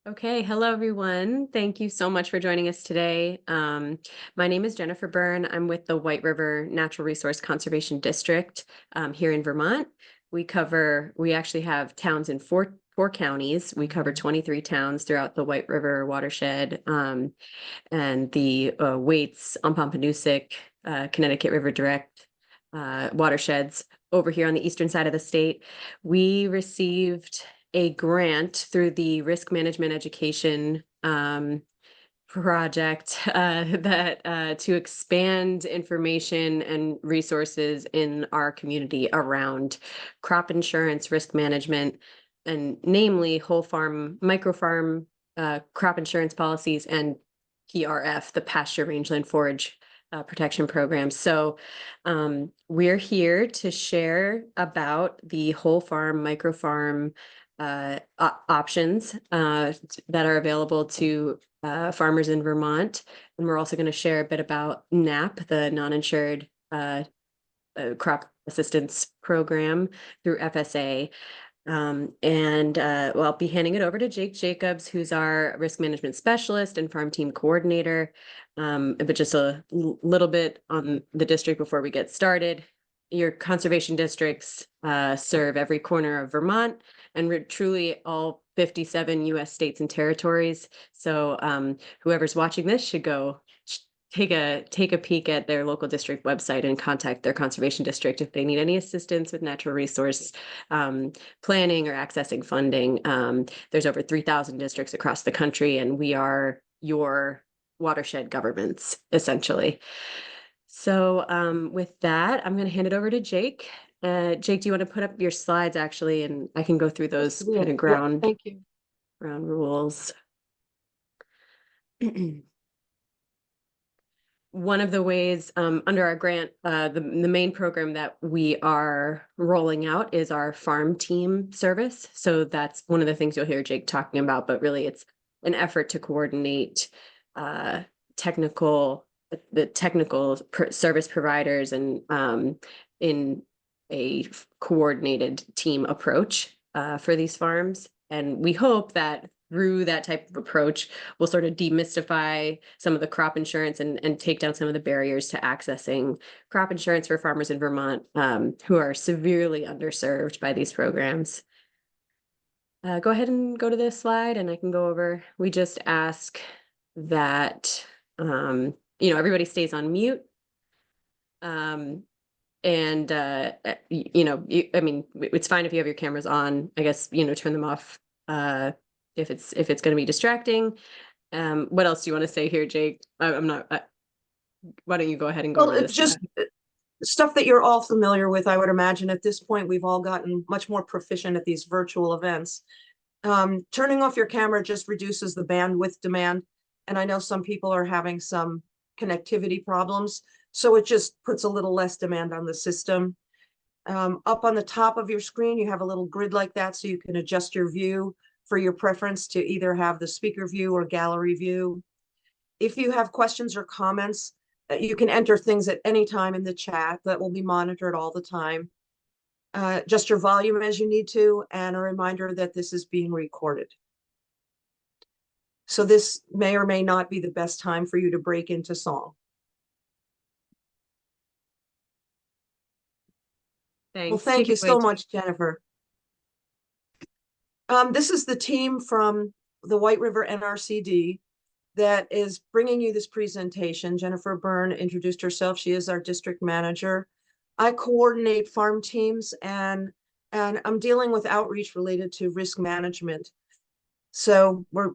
Okay, hello everyone. Thank you so much for joining us today. My name is Jennifer Byrne. I'm with the White River Natural Resource Conservation District here in Vermont. We actually have towns in four counties. We cover 23 towns throughout the White River watershed and the Waits, Pompanousek, Connecticut River Direct watersheds over here on the eastern side of the state. We received a grant through the risk management education project that to expand information and resources in our community around crop insurance, risk management, and namely whole farm, microfarm crop insurance policies and PRF, the pasture rangeland forage protection program. So we're here to share about the whole farm, microfarm options that are available to farmers in Vermont. And we're also going to share a bit about NAP, the non-insured crop assistance program through FSA. Well, I'll be handing it over to Jake Jacobs, who's our risk management specialist and farm team coordinator. But just a little bit on the district before we get started. Your conservation districts serve every corner of Vermont and truly all 57 US states and territories. So whoever's watching this should go take a peek at their local district website and contact their conservation district if they need any assistance with natural resource planning or accessing funding. There's over 3,000 districts across the country, and we are your watershed governments, essentially. So with that, I'm going to hand it over to Jake. Jake, do you want to put up your slides, actually, and I can go through those kind of ground rules. One of the ways under our grant, the main program that we are rolling out is our farm team service. So that's one of the things you'll hear Jake talking about, but really it's an effort to coordinate the technical service providers and in a coordinated team approach for these farms. And we hope that through that type of approach, we'll sort of demystify some of the crop insurance and take down some of the barriers to accessing crop insurance for farmers in Vermont who are severely underserved by these programs. Go ahead and go to this slide and I can go over. We just ask that, everybody stays on mute. It's fine if you have your cameras on, I guess, turn them off if it's going to be distracting. What else do you want to say here, Jake? Why don't you go ahead and go over this? Just stuff that you're all familiar with, I would imagine. At this point, we've all gotten much more proficient at these virtual events. Turning off your camera just reduces the bandwidth demand. And I know some people are having some connectivity problems, so it just puts a little less demand on the system. Up on the top of your screen, you have a little grid like that, so you can adjust your view for your preference to either have the speaker view or gallery view. If you have questions or comments, you can enter things at any time in the chat. That will be monitored all the time. Adjust your volume as you need to, and a reminder that this is being recorded. So this may or may not be the best time for you to break into song. Thanks. Well, thank you so much, Jennifer. This is the team from the White River NRCD that is bringing you this presentation. Jennifer Byrne introduced herself. She is our district manager. I coordinate farm teams and I'm dealing with outreach related to risk management. So we're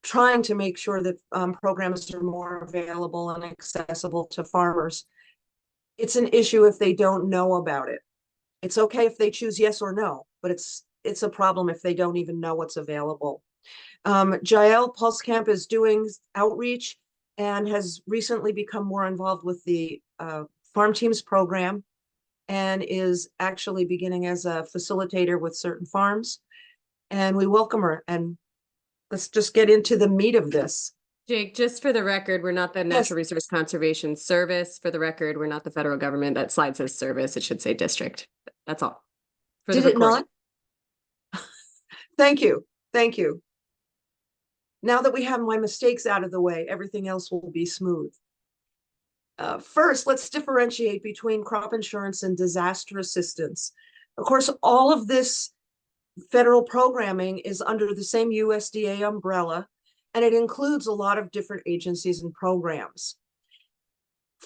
trying to make sure that programs are more available and accessible to farmers. It's an issue if they don't know about it. It's okay if they choose yes or no, but it's a problem if they don't even know what's available. Jael Pulskamp is doing outreach and has recently become more involved with the farm teams program and is actually beginning as a facilitator with certain farms. And we welcome her, and let's just get into the meat of this. Jake, just for the record, we're not the Natural Resource Conservation Service. For the record, we're not the federal government. That slide says service. It should say district. That's all. Did it not? Thank you. Thank you. Now that we have my mistakes out of the way, everything else will be smooth. First, let's differentiate between crop insurance and disaster assistance. Of course, all of this federal programming is under the same USDA umbrella, and it includes a lot of different agencies and programs.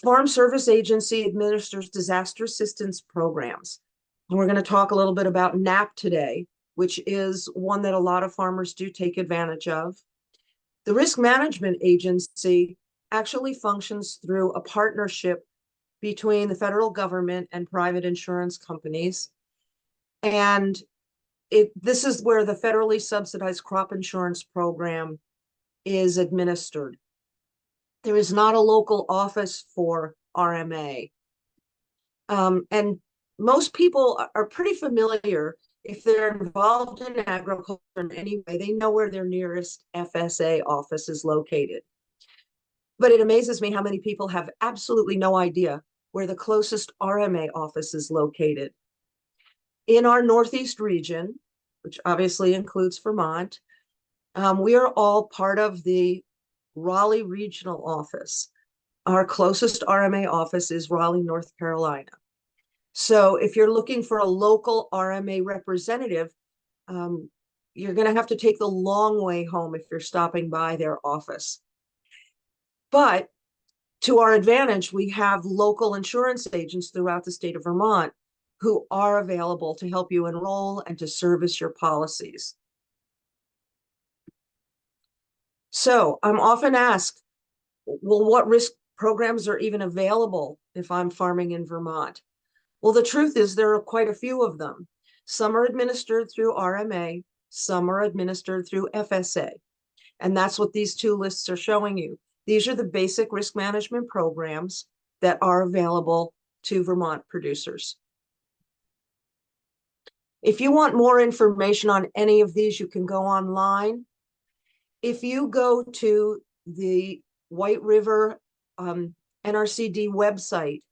Farm Service Agency administers disaster assistance programs. And we're going to talk a little bit about NAP today, which is one that a lot of farmers do take advantage of. The Risk Management Agency actually functions through a partnership between the federal government and private insurance companies. And this is where the federally subsidized crop insurance program is administered. There is not a local office for RMA. And most people are pretty familiar, if they're involved in agriculture in any way, they know where their nearest FSA office is located. But it amazes me how many people have absolutely no idea where the closest RMA office is located. In our Northeast region, which obviously includes Vermont, we are all part of the Raleigh Regional Office. Our closest RMA office is Raleigh, North Carolina. So if you're looking for a local RMA representative, you're going to have to take the long way home if you're stopping by their office. But to our advantage, we have local insurance agents throughout the state of Vermont who are available to help you enroll and to service your policies. So I'm often asked, well, what risk programs are even available if I'm farming in Vermont? Well, the truth is there are quite a few of them. Some are administered through RMA, some are administered through FSA. And that's what these two lists are showing you. These are the basic risk management programs that are available to Vermont producers. If you want more information on any of these, you can go online. If you go to the White River NRCD website,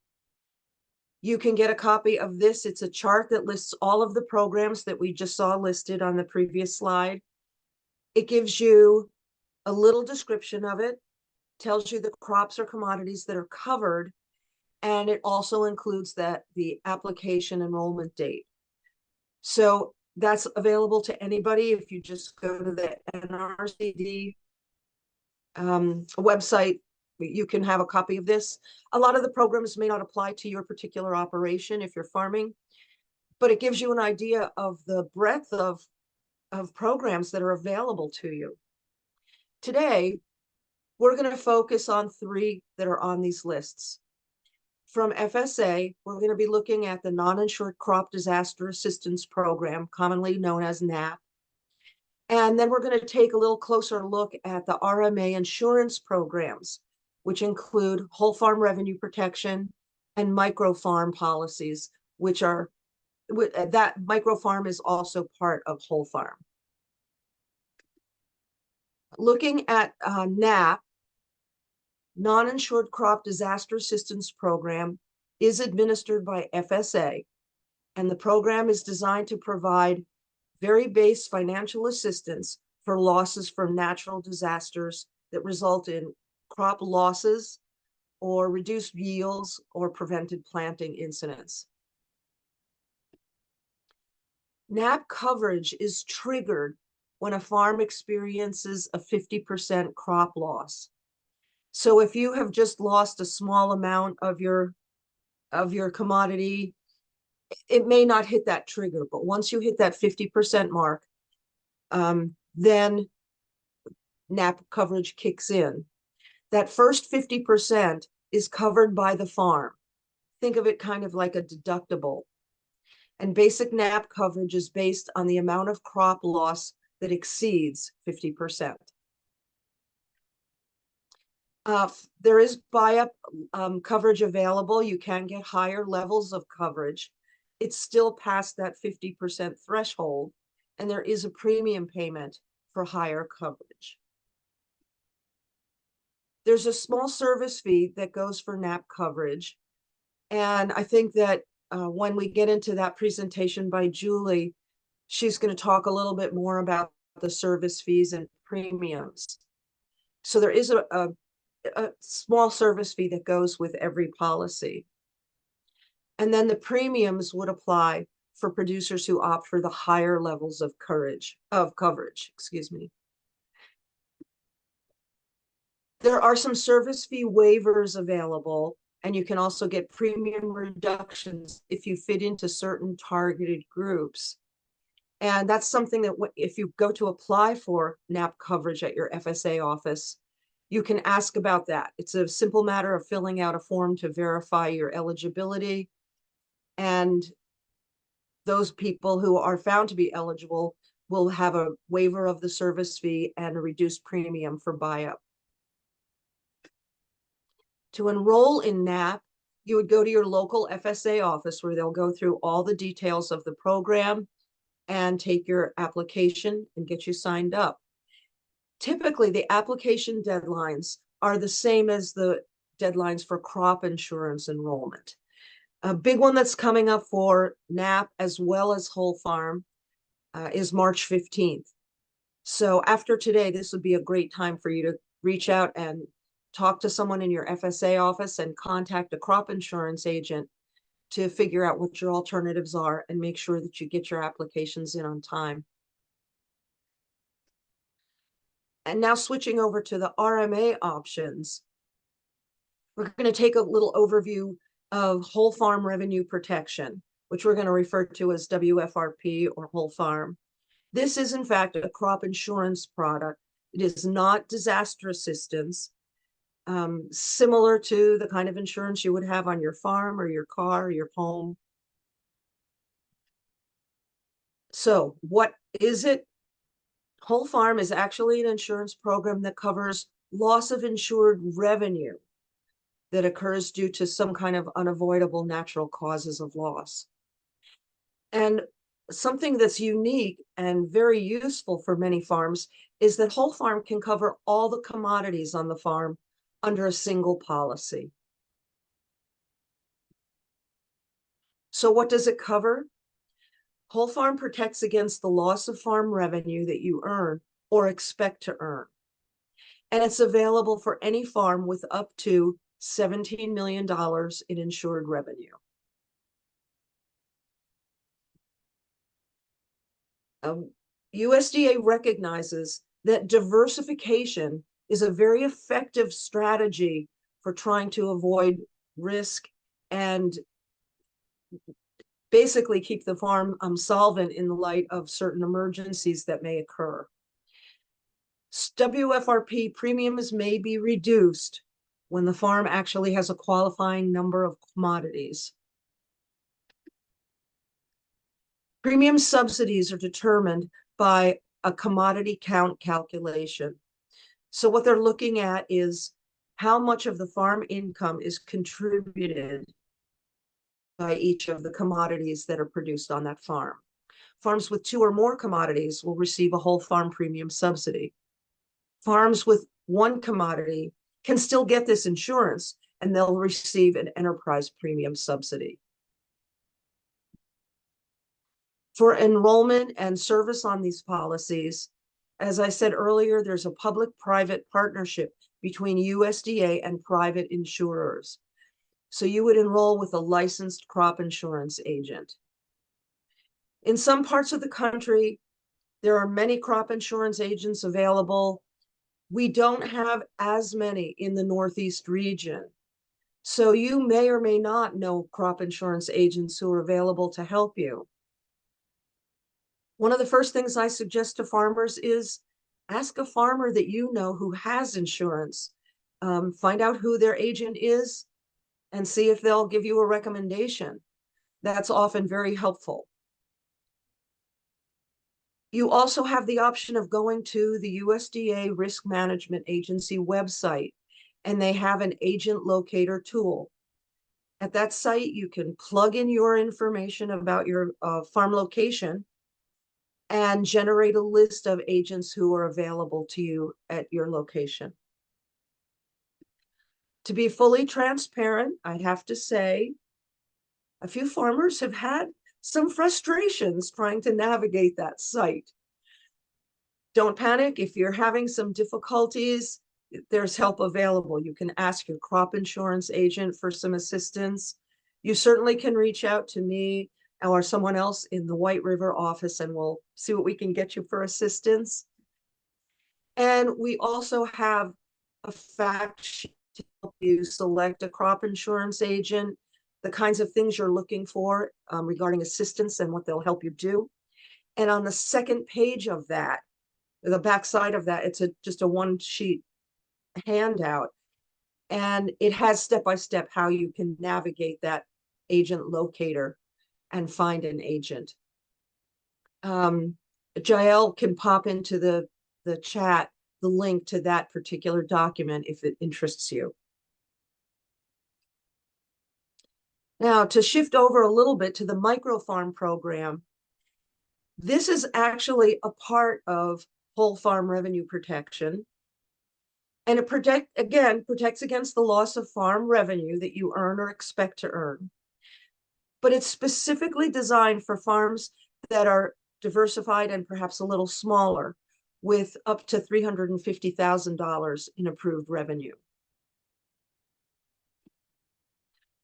you can get a copy of this. It's a chart that lists all of the programs that we just saw listed on the previous slide. It gives you a little description of it, tells you the crops or commodities that are covered, and it also includes the application enrollment date. So that's available to anybody. If you just go to the NRCD website, you can have a copy of this. A lot of the programs may not apply to your particular operation if you're farming, but it gives you an idea of the breadth of programs that are available to you. Today, we're going to focus on three that are on these lists. From FSA, we're going to be looking at the Non-insured Crop Disaster Assistance Program, commonly known as NAP. And then we're going to take a little closer look at the RMA insurance programs, which include whole farm revenue protection and micro farm policies, which are, that micro farm is also part of whole farm. Looking at NAP, Non-insured Crop Disaster Assistance Program, is administered by FSA, and the program is designed to provide very base financial assistance for losses from natural disasters that result in crop losses or reduced yields or prevented planting incidents. NAP coverage is triggered when a farm experiences a 50% crop loss. So if you have just lost a small amount of your commodity, it may not hit that trigger, but once you hit that 50% mark, then NAP coverage kicks in. That first 50% is covered by the farm. Think of it kind of like a deductible. And basic NAP coverage is based on the amount of crop loss that exceeds 50%. There is buy-up coverage available. You can get higher levels of coverage. It's still past that 50% threshold, and there is a premium payment for higher coverage. There's a small service fee that goes for NAP coverage, and I think that when we get into that presentation by Julie, she's going to talk a little bit more about the service fees and premiums. So there is a small service fee that goes with every policy. And then the premiums would apply for producers who opt for the higher levels of coverage, excuse me. There are some service fee waivers available, and you can also get premium reductions if you fit into certain targeted groups. And that's something that if you go to apply for NAP coverage at your FSA office, you can ask about that. It's a simple matter of filling out a form to verify your eligibility. And those people who are found to be eligible will have a waiver of the service fee and a reduced premium for buy-up. To enroll in NAP, you would go to your local FSA office where they'll go through all the details of the program and take your application and get you signed up. Typically, the application deadlines are the same as the deadlines for crop insurance enrollment. A big one that's coming up for NAP as well as whole farm is March 15th. So after today, this would be a great time for you to reach out and talk to someone in your FSA office and contact a crop insurance agent to figure out what your alternatives are and make sure that you get your applications in on time. And now switching over to the RMA options, we're going to take a little overview of whole farm revenue protection, which we're going to refer to as WFRP or whole farm. This is in fact a crop insurance product. It is not disaster assistance, similar to the kind of insurance you would have on your farm or your car or your home. So what is it? Whole farm is actually an insurance program that covers loss of insured revenue that occurs due to some kind of unavoidable natural causes of loss. And something that's unique and very useful for many farms is that whole farm can cover all the commodities on the farm under a single policy. So what does it cover? Whole farm protects against the loss of farm revenue that you earn or expect to earn. And it's available for any farm with up to $17 million in insured revenue. USDA recognizes that diversification is a very effective strategy for trying to avoid risk and basically keep the farm solvent in the light of certain emergencies that may occur. WFRP premiums may be reduced when the farm actually has a qualifying number of commodities. Premium subsidies are determined by a commodity count calculation. So what they're looking at is how much of the farm income is contributed by each of the commodities that are produced on that farm. Farms with 2 or more commodities will receive a whole farm premium subsidy. Farms with 1 commodity can still get this insurance and they'll receive an enterprise premium subsidy. For enrollment and service on these policies, as I said earlier, there's a public-private partnership between USDA and private insurers. So you would enroll with a licensed crop insurance agent. In some parts of the country, there are many crop insurance agents available. We don't have as many in the Northeast region. So you may or may not know crop insurance agents who are available to help you. One of the first things I suggest to farmers is ask a farmer that you know who has insurance. Find out who their agent is and see if they'll give you a recommendation. That's often very helpful. You also have the option of going to the USDA Risk Management Agency website, and they have an agent locator tool. At that site, you can plug in your information about your farm location and generate a list of agents who are available to you at your location. To be fully transparent, I have to say, a few farmers have had some frustrations trying to navigate that site. don't panic. If you're having some difficulties, there's help available. You can ask your crop insurance agent for some assistance. You certainly can reach out to me or someone else in the White River office, and we'll see what we can get you for assistance. And we also have a fact sheet to help you select a crop insurance agent, the kinds of things you're looking for regarding assistance and what they'll help you do. And on the second page of that, the back side of that, it's just a one sheet handout. And it has step-by-step how you can navigate that agent locator and find an agent. Jael can pop into the chat the link to that particular document if it interests you. Now, to shift over a little bit to the microfarm program, this is actually a part of whole farm revenue protection. And it protects against the loss of farm revenue that you earn or expect to earn. But it's specifically designed for farms that are diversified and perhaps a little smaller, with up to $350,000 in approved revenue.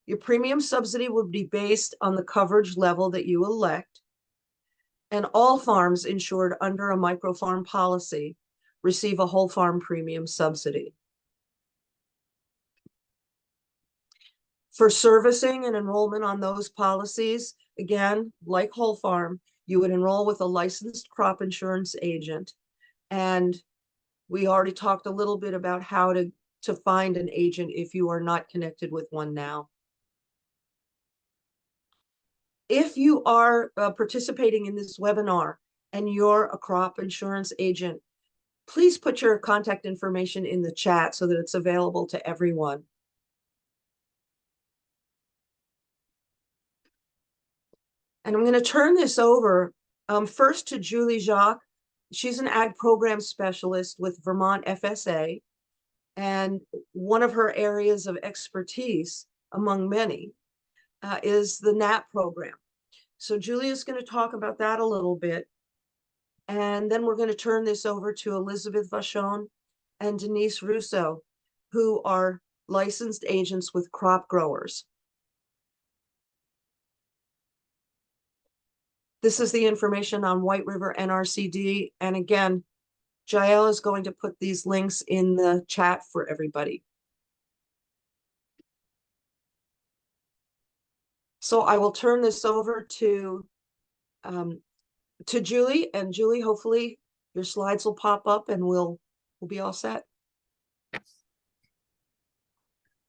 Your premium subsidy will be based on the coverage level that you elect, and all farms insured under a microfarm policy receive a whole farm premium subsidy. For servicing and enrollment on those policies, again, like whole farm, you would enroll with a licensed crop insurance agent. And we already talked a little bit about how to find an agent if you are not connected with one now. If you are participating in this webinar and you're a crop insurance agent, please put your contact information in the chat so that it's available to everyone. And I'm going to turn this over first to Julie Jacques. She's an ag program specialist with Vermont FSA. And one of her areas of expertise, among many, is the NAP program. So Julie is going to talk about that a little bit. And then we're going to turn this over to Elizabeth Vachon and Denise Russo, who are licensed agents with crop growers. This is the information on White River NRCD. And again, Jael is going to put these links in the chat for everybody. So I will turn this over to Julie, and Julie, hopefully your slides will pop up and we'll be all set.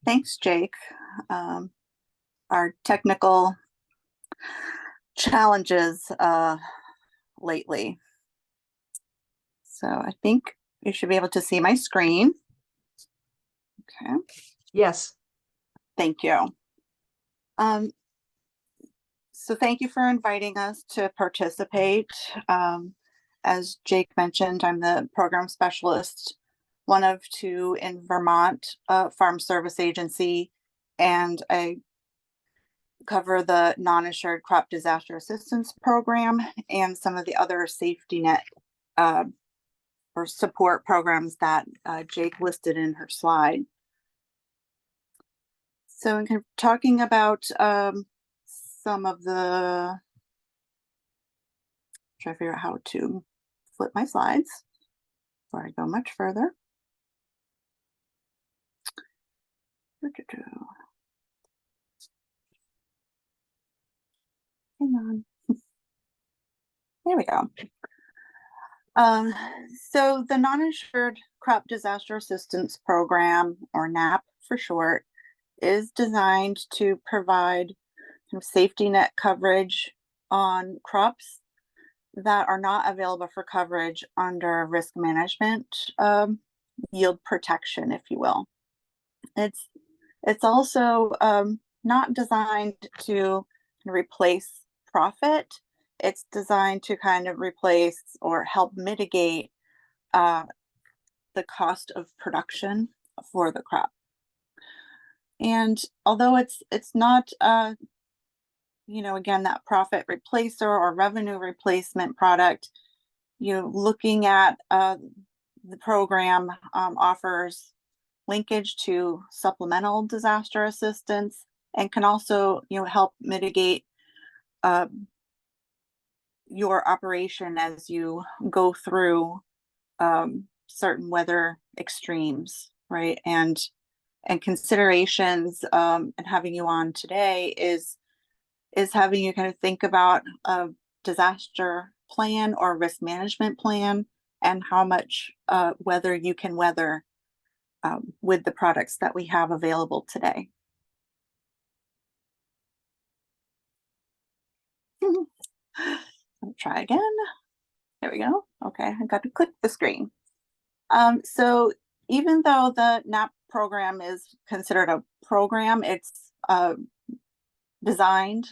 Thanks, Jake. Our technical challenges lately. So I think you should be able to see my screen. Okay. Yes. Thank you. So thank you for inviting us to participate. As Jake mentioned, I'm the program specialist, one of two in Vermont Farm Service Agency, and I cover the non-insured crop disaster assistance program and some of the other safety net or support programs that Jake listed in her slide. So I'm talking about some of the, try to figure out how to flip my slides before I go much further. Hang on. There we go. So the Non-Insured Crop Disaster Assistance Program, or NAP for short, is designed to provide safety net coverage on crops that are not available for coverage under risk management yield protection, if you will. It's also not designed to replace profit. It's designed to kind of replace or help mitigate the cost of production for the crop. And although it's not again, that profit replacer or revenue replacement product, looking at the program offers linkage to supplemental disaster assistance and can also, help mitigate your operation as you go through certain weather extremes, right? And considerations, and having you on today is having you kind of think about a disaster plan or risk management plan and how much weather you can weather with the products that we have available today. Let me try again. There we go. Okay, I got to click the screen. So even though the NAP program is considered a program, it's designed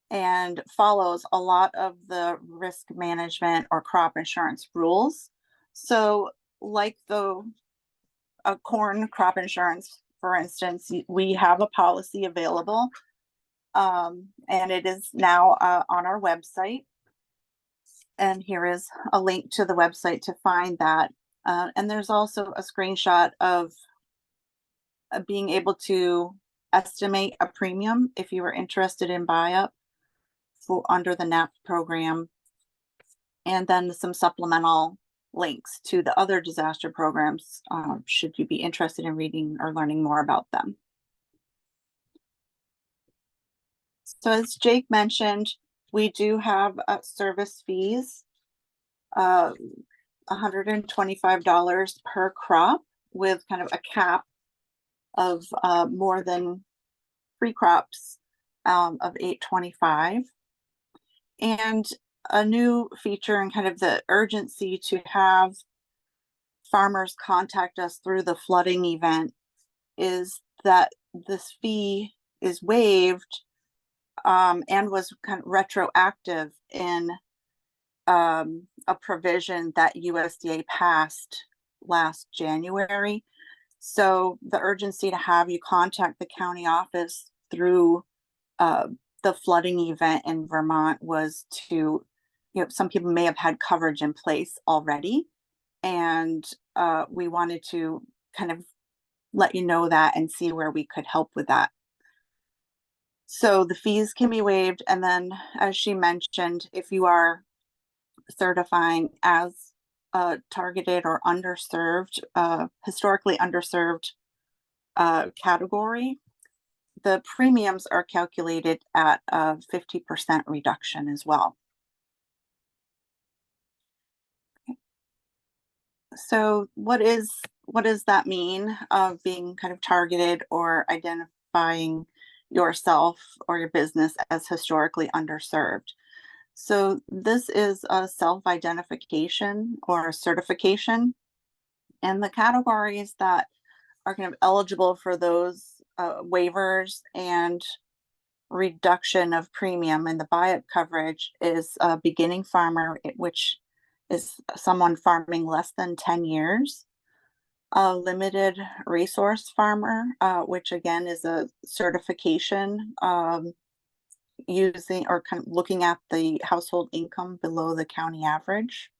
and follows a lot of the risk management or crop insurance rules. So like the corn crop insurance, for instance, we have a policy available, and it is now on our website. And here is a link to the website to find that. And there's also a screenshot of being able to estimate a premium if you were interested in buy-up for under the NAP program, and then some supplemental links to the other disaster programs should you be interested in reading or learning more about them. So as Jake mentioned, we do have service fees, $125 per crop, with kind of a cap of more than 3 crops of $825. And a new feature and kind of the urgency to have farmers contact us through the flooding event is that this fee is waived and was kind of retroactive in a provision that USDA passed last January. So the urgency to have you contact the county office through the flooding event in Vermont was to, some people may have had coverage in place already, and we wanted to kind of let you know that and see where we could help with that. So the fees can be waived, and then as she mentioned, if you are certifying as a targeted or underserved, historically underserved category, the premiums are calculated at a 50% reduction as well. So what does that mean of being kind of targeted or identifying yourself or your business as historically underserved? So this is a self-identification or certification, and the categories that are kind of eligible for those waivers and reduction of premium in the buy-up coverage is a beginning farmer, which is someone farming less than 10 years, a limited resource farmer, which again is a certification using or kind of looking at the household income below the county average,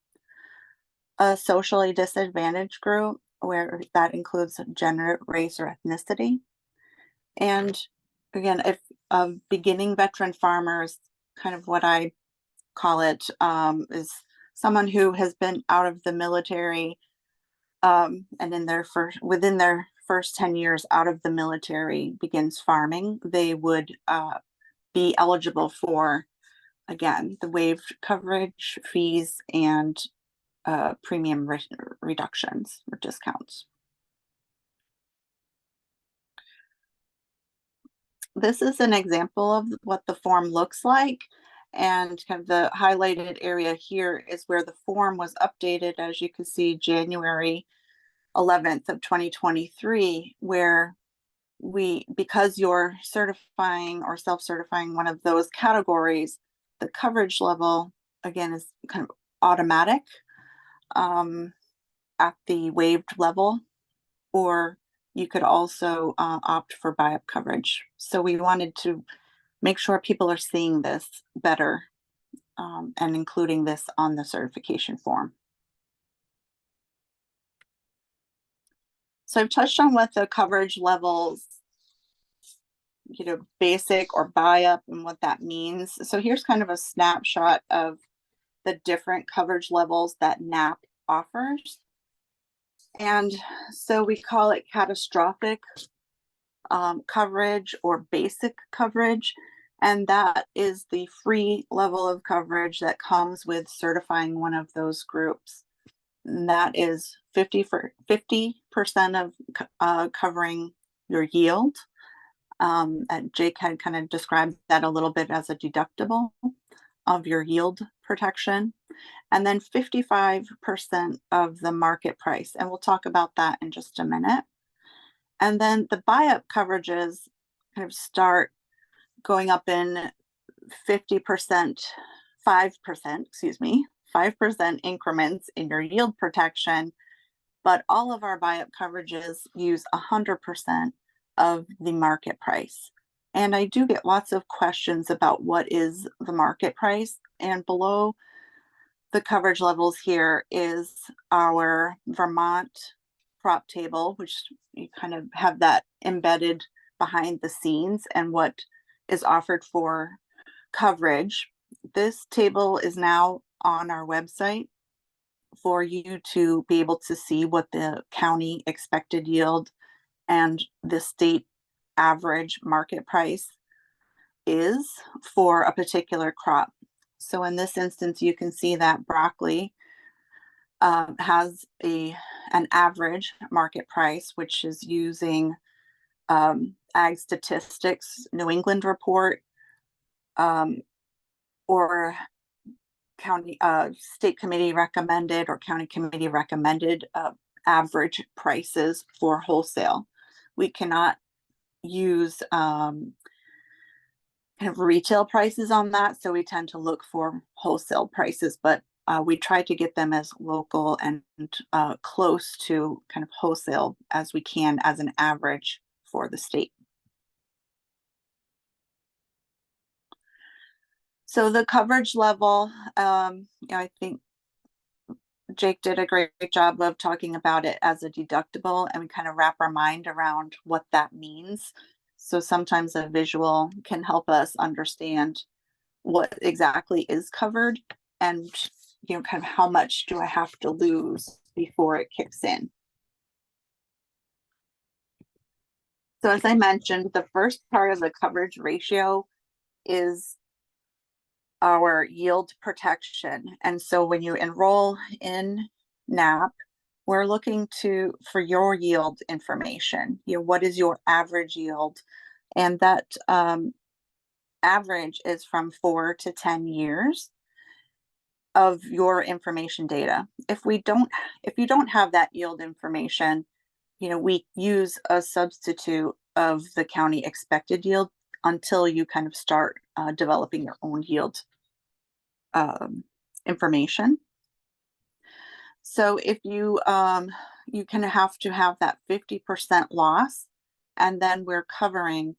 a socially disadvantaged group, where that includes gender, race, or ethnicity. And again, if a beginning veteran farmer is kind of what I call it, is someone who has been out of the military and within their first 10 years out of the military begins farming, they would be eligible for, again, the waived coverage, fees, and premium reductions or discounts. This is an example of what the form looks like, and kind of the highlighted area here is where the form was updated, as you can see, January 11th of 2023, where because you're certifying or self-certifying one of those categories, the coverage level again is kind of automatic at the waived level, or you could also opt for buy-up coverage. So we wanted to make sure people are seeing this better and including this on the certification form. So I've touched on what the coverage levels, basic or buy up and what that means. So here's kind of a snapshot of the different coverage levels that NAP offers. And so we call it catastrophic coverage or basic coverage. And that is the free level of coverage that comes with certifying one of those groups. And that is 50% of covering your yield. And Jake had kind of described that a little bit as a deductible of your yield protection. And then 55% of the market price. And we'll talk about that in just a minute. And then the buy-up coverages kind of start going up in 5% increments in your yield protection. But all of our buy-up coverages use 100% of the market price. And I do get lots of questions about what is the market price. And below the coverage levels here is our Vermont crop table, which you kind of have that embedded behind the scenes and what is offered for coverage. This table is now on our website for you to be able to see what the county expected yield and the state average market price is for a particular crop. So in this instance, you can see that broccoli has an average market price, which is using Ag Statistics New England report or county state committee recommended or county committee recommended average prices for wholesale. We cannot use kind of retail prices on that, so we tend to look for wholesale prices, but we try to get them as local and close to kind of wholesale as we can as an average for the state. So the coverage level, I think Jake did a great job of talking about it as a deductible, and we kind of wrap our mind around what that means. So sometimes a visual can help us understand what exactly is covered and kind of how much do I have to lose before it kicks in. So as I mentioned, the first part of the coverage ratio is our yield protection. And so when you enroll in NAP, we're looking for your yield information. What is your average yield? And that average is from 4 to 10 years of your information data. If you don't have that yield information, we use a substitute of the county expected yield until you kind of start developing your own yield information. So if you kind of have to have that 50% loss, and then we're covering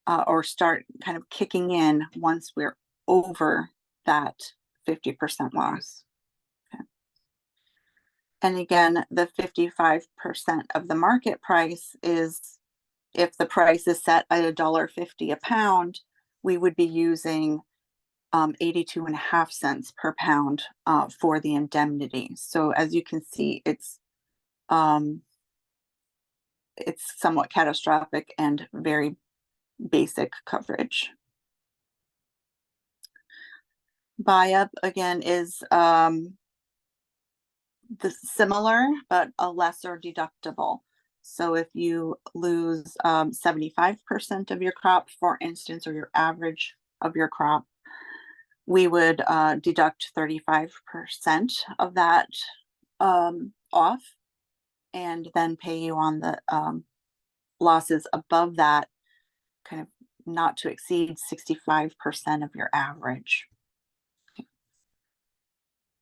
or start kind of kicking in once we're over that 50% loss. Okay. And again, the 55% of the market price is, if the price is set at $1.50 a pound, we would be using 82.5 cents per pound for the indemnity. So as you can see, it's somewhat catastrophic and very basic coverage. Buy-up again is similar, but a lesser deductible. So if you lose 75% of your crop, for instance, or your average of your crop, we would deduct 35% of that off, and then pay you on the losses above that, kind of not to exceed 65% of your average.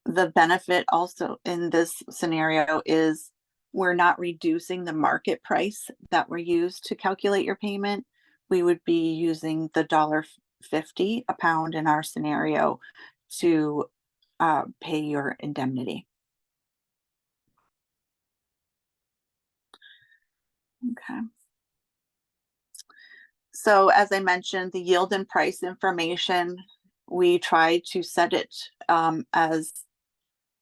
The benefit also in this scenario is we're not reducing the market price that we're used to calculate your payment. We would be using the $1.50 a pound in our scenario to pay your indemnity. Okay. So as I mentioned, the yield and price information, we try to set it as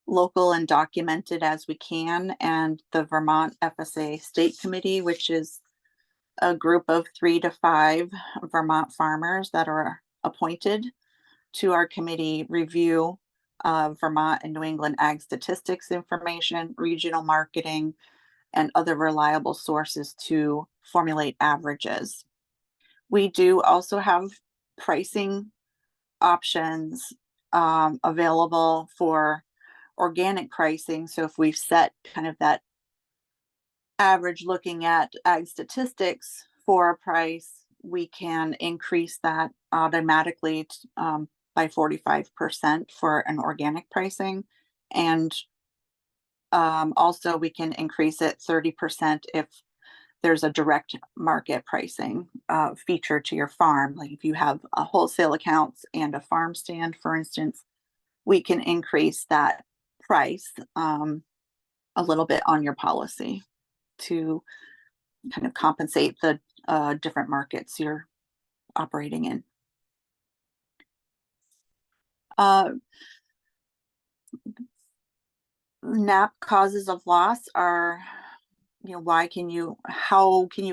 local and documented as we can. And the Vermont FSA State Committee, which is a group of 3 to 5 Vermont farmers that are appointed to our committee, review Vermont and New England ag statistics information, regional marketing, and other reliable sources to formulate averages. We do also have pricing options available for organic pricing. So if we've set kind of that average looking at ag statistics for a price, we can increase that automatically by 45% for an organic pricing. And also we can increase it 30% if there's a direct market pricing feature to your farm. Like if you have a wholesale accounts and a farm stand, for instance, we can increase that price a little bit on your policy to kind of compensate the different markets you're operating in. NAP causes of loss are, how can you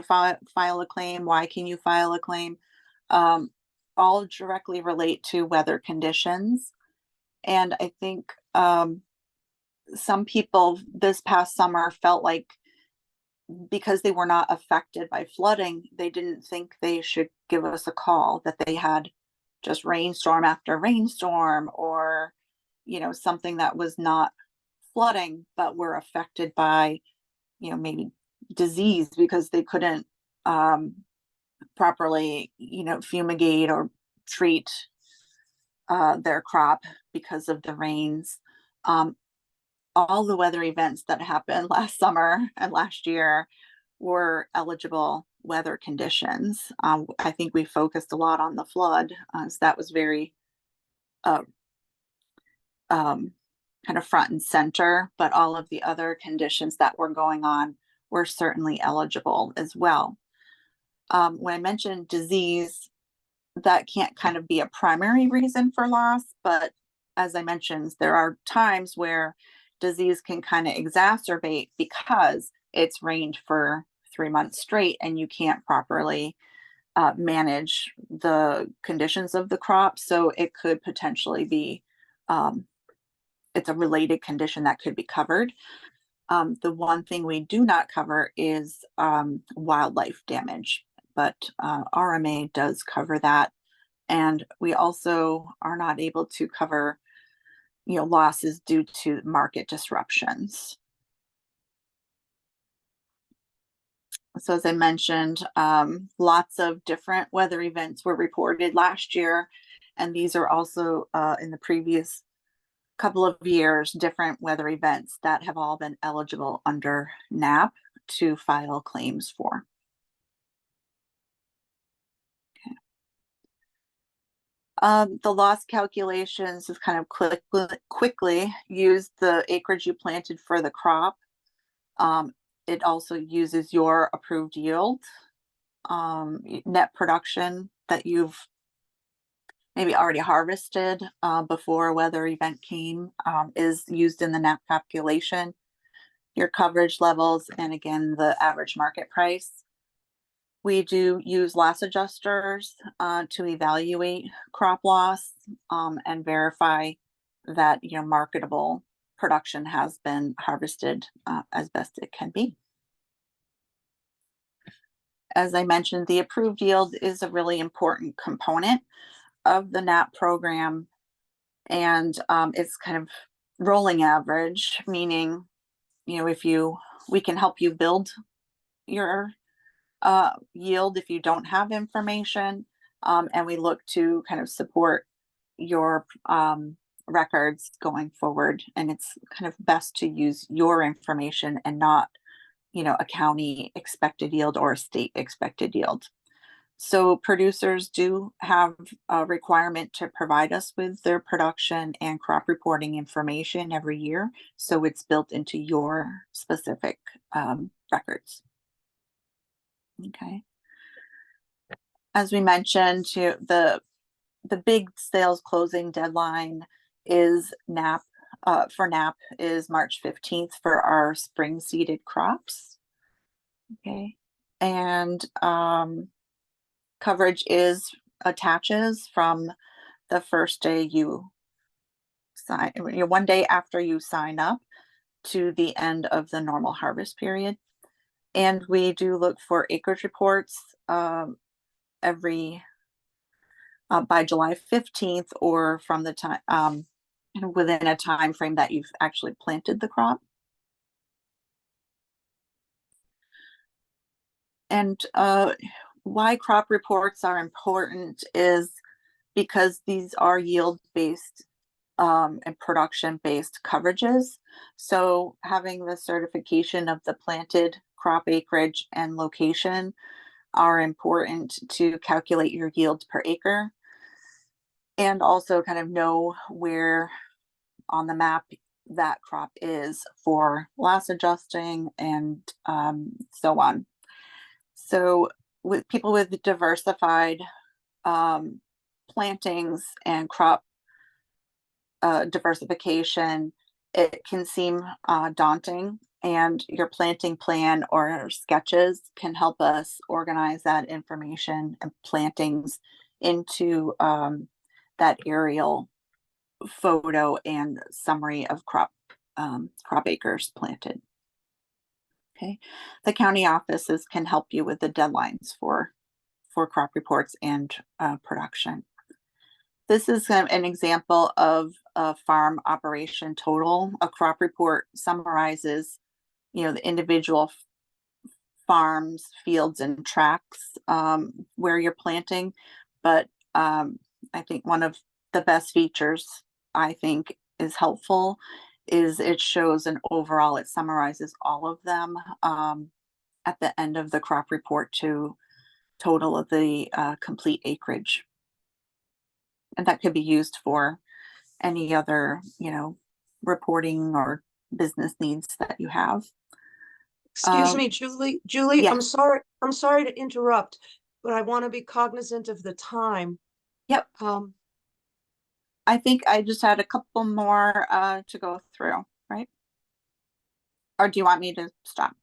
file a claim? Why can you file a claim? All directly relate to weather conditions. And I think some people this past summer felt like because they were not affected by flooding, they didn't think they should give us a call, that they had just rainstorm after rainstorm, or, something that was not flooding, but were affected by, maybe disease because they couldn't properly, fumigate or treat their crop because of the rains. All the weather events that happened last summer and last year were eligible weather conditions. I think we focused a lot on the flood, so that was very kind of front and center, but all of the other conditions that were going on were certainly eligible as well. When I mentioned disease, that can't kind of be a primary reason for loss, but as I mentioned, there are times where disease can kind of exacerbate because it's rained for 3 months straight and you can't properly manage the conditions of the crop. So it could potentially be, it's a related condition that could be covered. The one thing we do not cover is wildlife damage, but RMA does cover that. And we also are not able to cover losses due to market disruptions. So as I mentioned, lots of different weather events were reported last year, and these are also in the previous couple of years, different weather events that have all been eligible under NAP to file claims for. The loss calculations is kind of quickly use the acreage you planted for the crop. It also uses your approved yield, net production that you've maybe already harvested before a weather event came is used in the NAP calculation, your coverage levels, and again, the average market price. We do use loss adjusters to evaluate crop loss and verify that marketable production has been harvested as best it can be. As I mentioned, the approved yield is a really important component of the NAP program, and it's kind of rolling average, meaning we can help you build your yield if you don't have information, and we look to kind of support your records going forward. And it's kind of best to use your information and not a county expected yield or a state expected yield. So producers do have a requirement to provide us with their production and crop reporting information every year. So it's built into your specific records. Okay. As we mentioned, the big sales closing deadline is for NAP is March 15th for our spring seeded crops. Okay. And coverage attaches from the first day you sign, one day after you sign up to the end of the normal harvest period. And we do look for acreage reports every by July 15th, or from the time within a time frame that you've actually planted the crop. And why crop reports are important is because these are yield-based and production-based coverages. So having the certification of the planted crop acreage and location are important to calculate your yield per acre, and also kind of know where on the map that crop is for loss adjusting and so on. So with people with diversified plantings and crop diversification, it can seem daunting, and your planting plan or sketches can help us organize that information and plantings into that aerial photo and summary of crop acres planted. Okay, the county offices can help you with the deadlines for crop reports and production. This is an example of a farm operation total. A crop report summarizes, the individual farms, fields, and tracts where you're planting. But I think one of the best features I think is helpful is it shows an overall, it summarizes all of them at the end of the crop report to total of the complete acreage. And that could be used for any other, reporting or business needs that you have. Excuse me, Julie. Julie, yeah. I'm sorry to interrupt, but I want to be cognizant of the time. Yep. I think I just had a couple more to go through, right? Or do you want me to stop?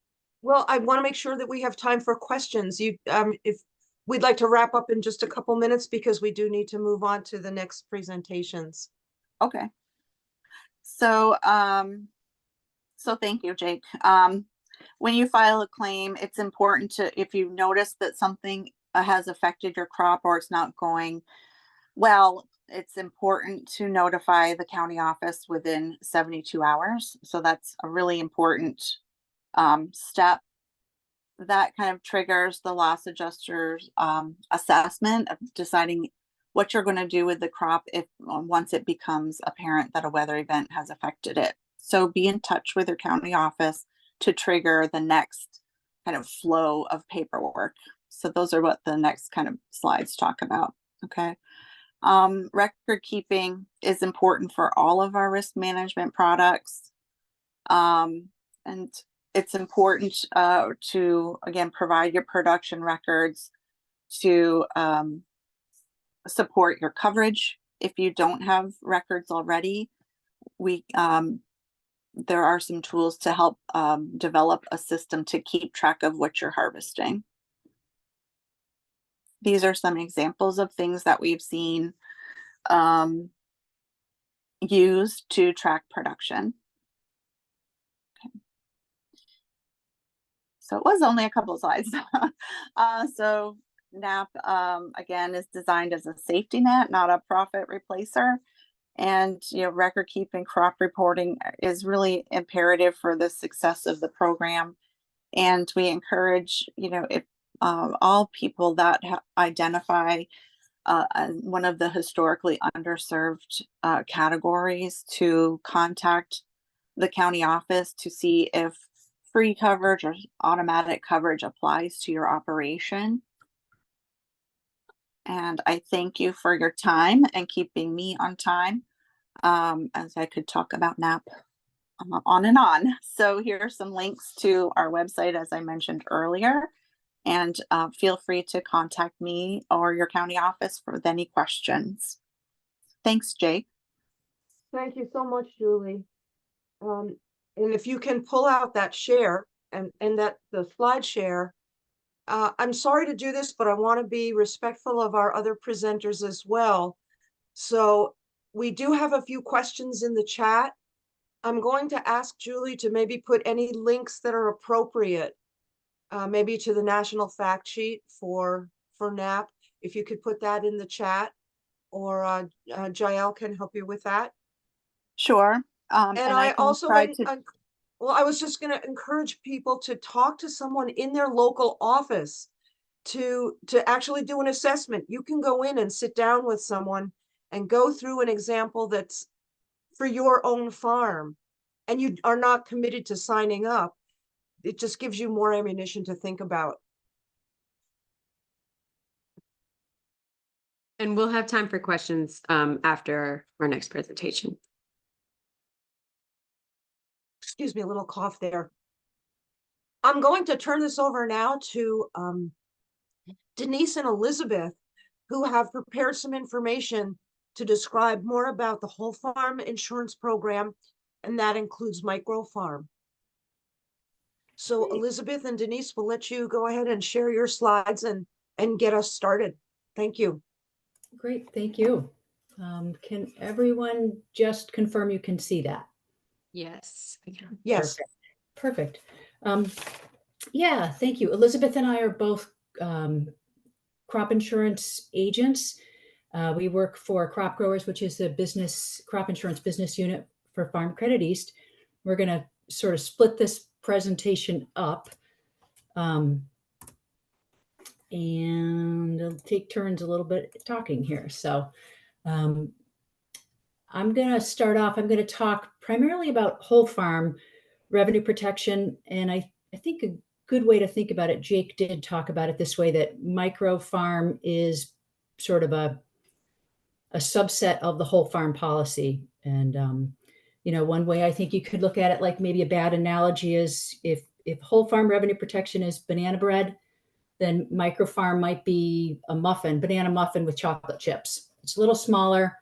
Well, I want to make sure that we have time for questions. If we'd like to wrap up in just a couple minutes, because we do need to move on to the next presentations. Okay. So, so thank you, Jake. When you file a claim, it's important to, if you notice that something has affected your crop or it's not going well, it's important to notify the county office within 72 hours. So that's a really important step. That kind of triggers the loss adjuster's assessment of deciding what you're going to do with the crop if once it becomes apparent that a weather event has affected it. So be in touch with your county office to trigger the next kind of flow of paperwork. So those are what the next kind of slides talk about. Okay. Record keeping is important for all of our risk management products. And it's important to, again, provide your production records to support your coverage. If you don't have records already, there are some tools to help develop a system to keep track of what you're harvesting. These are some examples of things that we've seen used to track production. Okay. So it was only a couple of slides. So NAP, again, is designed as a safety net, not a profit replacer. And, record keeping, crop reporting is really imperative for the success of the program. And we encourage, if all people that identify one of the historically underserved categories to contact the county office to see if free coverage or automatic coverage applies to your operation. And I thank you for your time and keeping me on time, as I could talk about NAP on and on. So here are some links to our website, as I mentioned earlier, and feel free to contact me or your county office with any questions. Thanks, Jake. Thank you so much, Julie. And if you can pull out that share and that the slide share, I'm sorry to do this, but I want to be respectful of our other presenters as well. So we do have a few questions in the chat. I'm going to ask Julie to maybe put any links that are appropriate, maybe to the national fact sheet for NAP. If you could put that in the chat, or Jael can help you with that. Sure. And I can also, try to. well, I was just going to encourage people to talk to someone in their local office to actually do an assessment. You can go in and sit down with someone and go through an example that's for your own farm, and you are not committed to signing up. It just gives you more ammunition to think about. And we'll have time for questions after our next presentation. Excuse me, a little cough there. I'm going to turn this over now to Denise and Elizabeth, who have prepared some information to describe more about the whole farm insurance program, and that includes micro farm. So Great. Elizabeth and Denise, will let you go ahead and share your slides and get us started. Thank you. Great, thank you. Can everyone just confirm you can see that? Yes, I can. Yes. Perfect. Yeah, thank you. Elizabeth and I are both crop insurance agents. We work for Crop Growers, which is the crop insurance business unit for Farm Credit East. We're going to sort of split this presentation up. And I'll take turns a little bit talking here. So I'm going to start off. I'm going to talk primarily about whole farm revenue protection. And I think a good way to think about it, Jake did talk about it this way, that micro farm is sort of a subset of the whole farm policy. And, you know, one way I think you could look at it, like maybe a bad analogy, is if whole farm revenue protection is banana bread, then micro farm might be a banana muffin with chocolate chips. It's a little smaller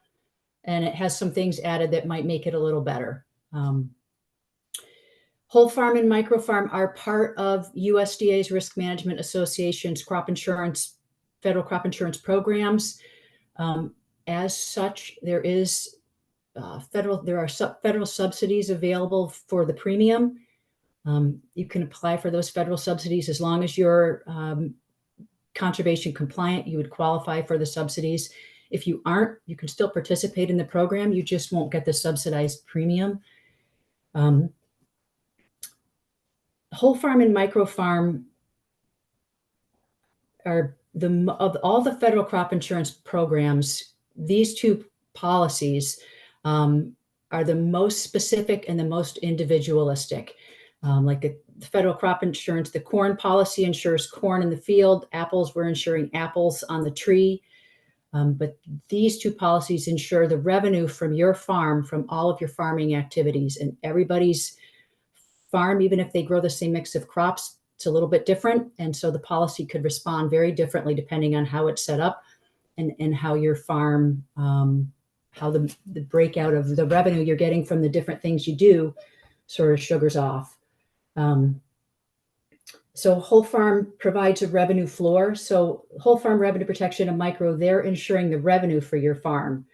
and it has some things added that might make it a little better. Whole farm and micro farm are part of USDA's Risk Management Association's federal crop insurance programs. As such, there are federal subsidies available for the premium. You can apply for those federal subsidies as long as you're conservation compliant. You would qualify for the subsidies. If you aren't, you can still participate in the program. You just won't get the subsidized premium. Whole farm and micro farm are of all the federal crop insurance programs. These two policies are the most specific and the most individualistic. Like the federal crop insurance, the corn policy insures corn in the field. Apples, we're insuring apples on the tree. But these two policies insure the revenue from your farm, from all of your farming activities, and everybody's farm, even if they grow the same mix of crops, it's a little bit different. And so the policy could respond very differently depending on how it's set up and how your farm, how the breakout of the revenue you're getting from the different things you do sort of sugars off. So whole farm provides a revenue floor. So whole farm revenue protection and micro, they're ensuring the revenue for your farm.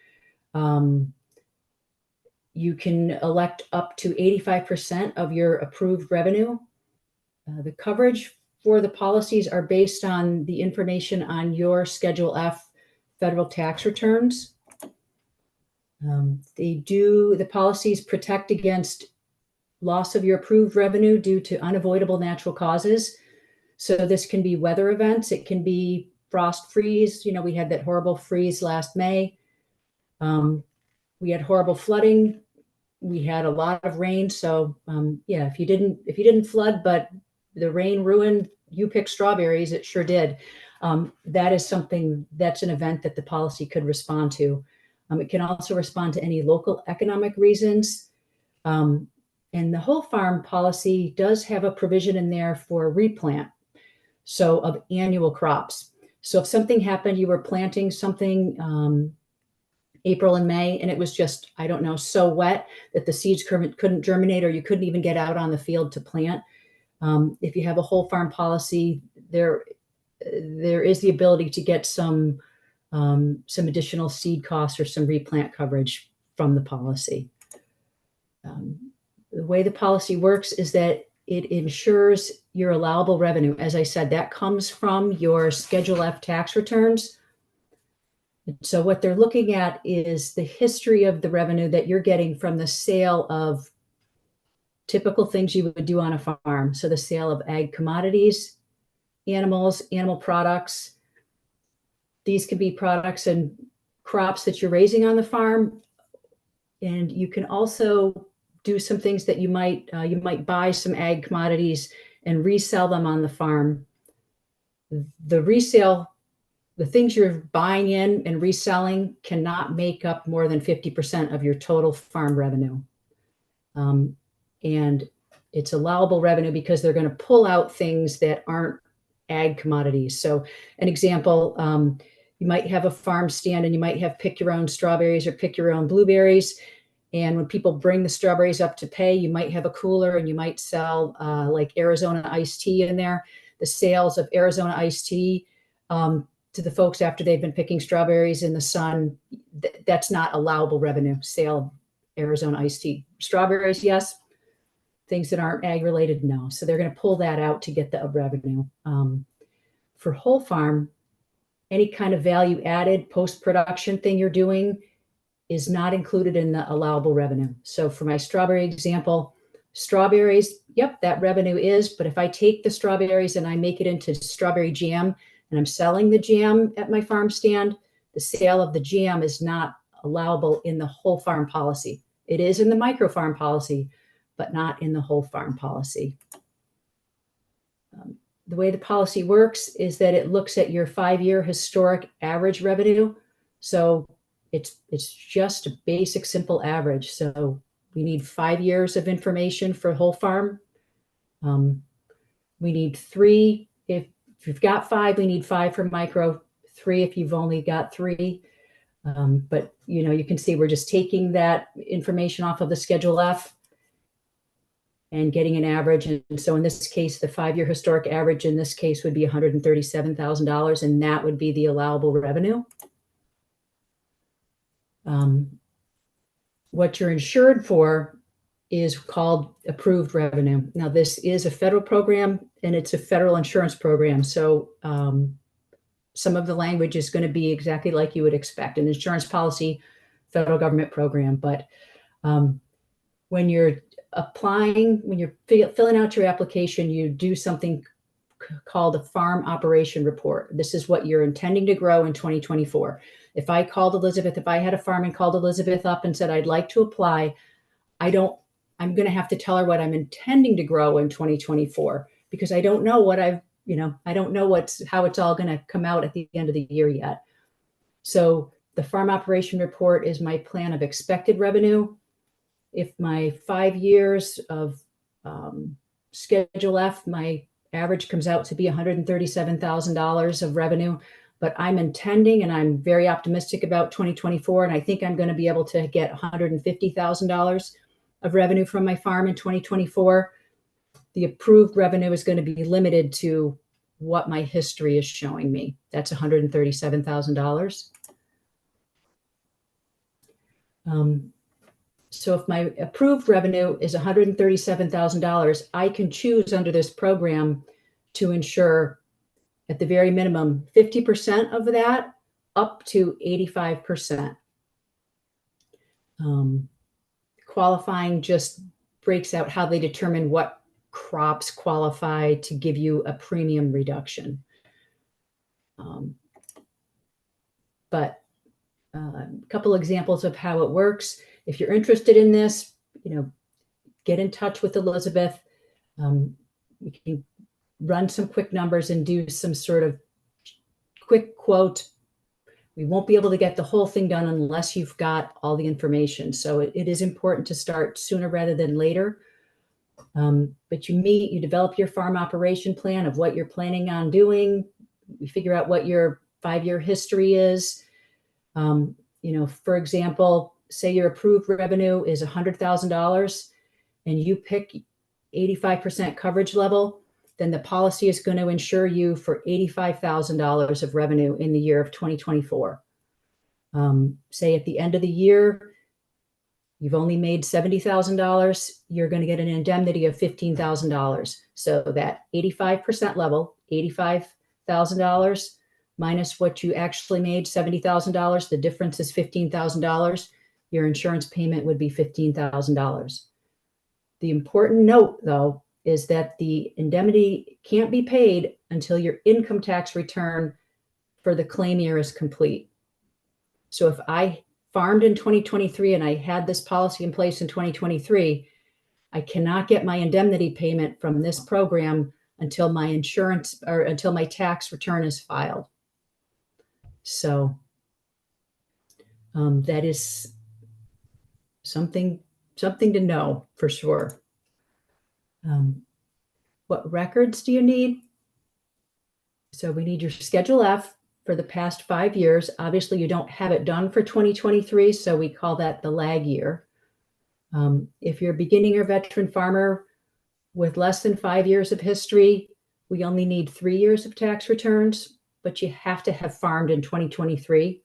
You can elect up to 85% of your approved revenue. The coverage for the policies are based on the information on your Schedule F federal tax returns. The policies protect against loss of your approved revenue due to unavoidable natural causes. So this can be weather events. It can be frost freeze. You know, we had that horrible freeze last May. We had horrible flooding. We had a lot of rain. So yeah, if you didn't flood, but the rain ruined, you picked strawberries, it sure did. That is something, that's an event that the policy could respond to. It can also respond to any local economic reasons. And the whole farm policy does have a provision in there for replant, so of annual crops. So if something happened, you were planting something April and May, and it was just, I don't know, so wet that the seeds couldn't germinate, or you couldn't even get out on the field to plant. If you have a whole farm policy, there is the ability to get some additional seed costs or some replant coverage from the policy. The way the policy works is that it ensures your allowable revenue. As I said, that comes from your Schedule F tax returns. So what they're looking at is the history of the revenue that you're getting from the sale of typical things you would do on a farm. So the sale of ag commodities, animals, animal products. These could be products and crops that you're raising on the farm. And you can also do some things that you might buy some ag commodities and resell them on the farm. The resale, the things you're buying in and reselling cannot make up more than 50% of your total farm revenue. And it's allowable revenue because they're going to pull out things that aren't ag commodities. So an example, you might have a farm stand and you might have pick your own strawberries or pick your own blueberries. And when people bring the strawberries up to pay, you might have a cooler and you might sell like Arizona iced tea in there. The sales of Arizona iced tea to the folks after they've been picking strawberries in the sun, that's not allowable revenue. Sale of Arizona iced tea. Strawberries, yes. Things that aren't ag related, no. So they're going to pull that out to get the revenue. For whole farm, any kind of value added post-production thing you're doing is not included in the allowable revenue. So for my strawberry example, strawberries, yep, that revenue is, but if I take the strawberries and I make it into strawberry jam and I'm selling the jam at my farm stand, the sale of the jam is not allowable in the whole farm policy. It is in the micro farm policy, but not in the whole farm policy. The way the policy works is that it looks at your 5-year historic average revenue. So it's just a basic, simple average. So we need 5 years of information for whole farm. We need 3. If you've got 5, we need 5 for micro, 3 if you've only got 3. But you can see we're just taking that information off of the Schedule F and getting an average. And so in this case, the 5-year historic average in this case would be $137,000, and that would be the allowable revenue. What you're insured for is called approved revenue. Now, this is a federal program and it's a federal insurance program. So some of the language is going to be exactly like you would expect, an insurance policy, federal government program. But when you're applying, when you're filling out your application, you do something called a farm operation report. This is what you're intending to grow in 2024. If I called Elizabeth, if I had a farm and called Elizabeth up and said, I'd like to apply, I'm going to have to tell her what I'm intending to grow in 2024, because I don't know what I don't know how it's all going to come out at the end of the year yet. So the farm operation report is my plan of expected revenue. If my 5 years of Schedule F, my average comes out to be $137,000 of revenue, but I'm intending and I'm very optimistic about 2024, and I think I'm going to be able to get $150,000 of revenue from my farm in 2024. The approved revenue is going to be limited to what my history is showing me. That's $137,000. So if my approved revenue is $137,000, I can choose under this program to insure at the very minimum 50% of that up to 85%. Qualifying just breaks out how they determine what crops qualify to give you a premium reduction. But a couple examples of how it works. If you're interested in this, get in touch with Elizabeth. We can run some quick numbers and do some sort of quick quote. We won't be able to get the whole thing done unless you've got all the information. So it is important to start sooner rather than later. But you develop your farm operation plan of what you're planning on doing. You figure out what your 5-year history is. For example, say your approved revenue is $100,000 and you pick 85% coverage level, then the policy is going to insure you for $85,000 of revenue in the year of 2024. Say at the end of the year, you've only made $70,000, you're going to get an indemnity of $15,000. So that 85% level, $85,000 minus what you actually made, $70,000, the difference is $15,000. Your insurance payment would be $15,000. The important note, though, is that the indemnity can't be paid until your income tax return for the claim year is complete. So if I farmed in 2023 and I had this policy in place in 2023, I cannot get my indemnity payment from this program until my insurance or until my tax return is filed. So that is something to know for sure. What records do you need? So we need your Schedule F for the past 5 years. Obviously, you don't have it done for 2023, so we call that the lag year. If you're a beginning or veteran farmer with less than 5 years of history, we only need 3 years of tax returns, but you have to have farmed in 2023.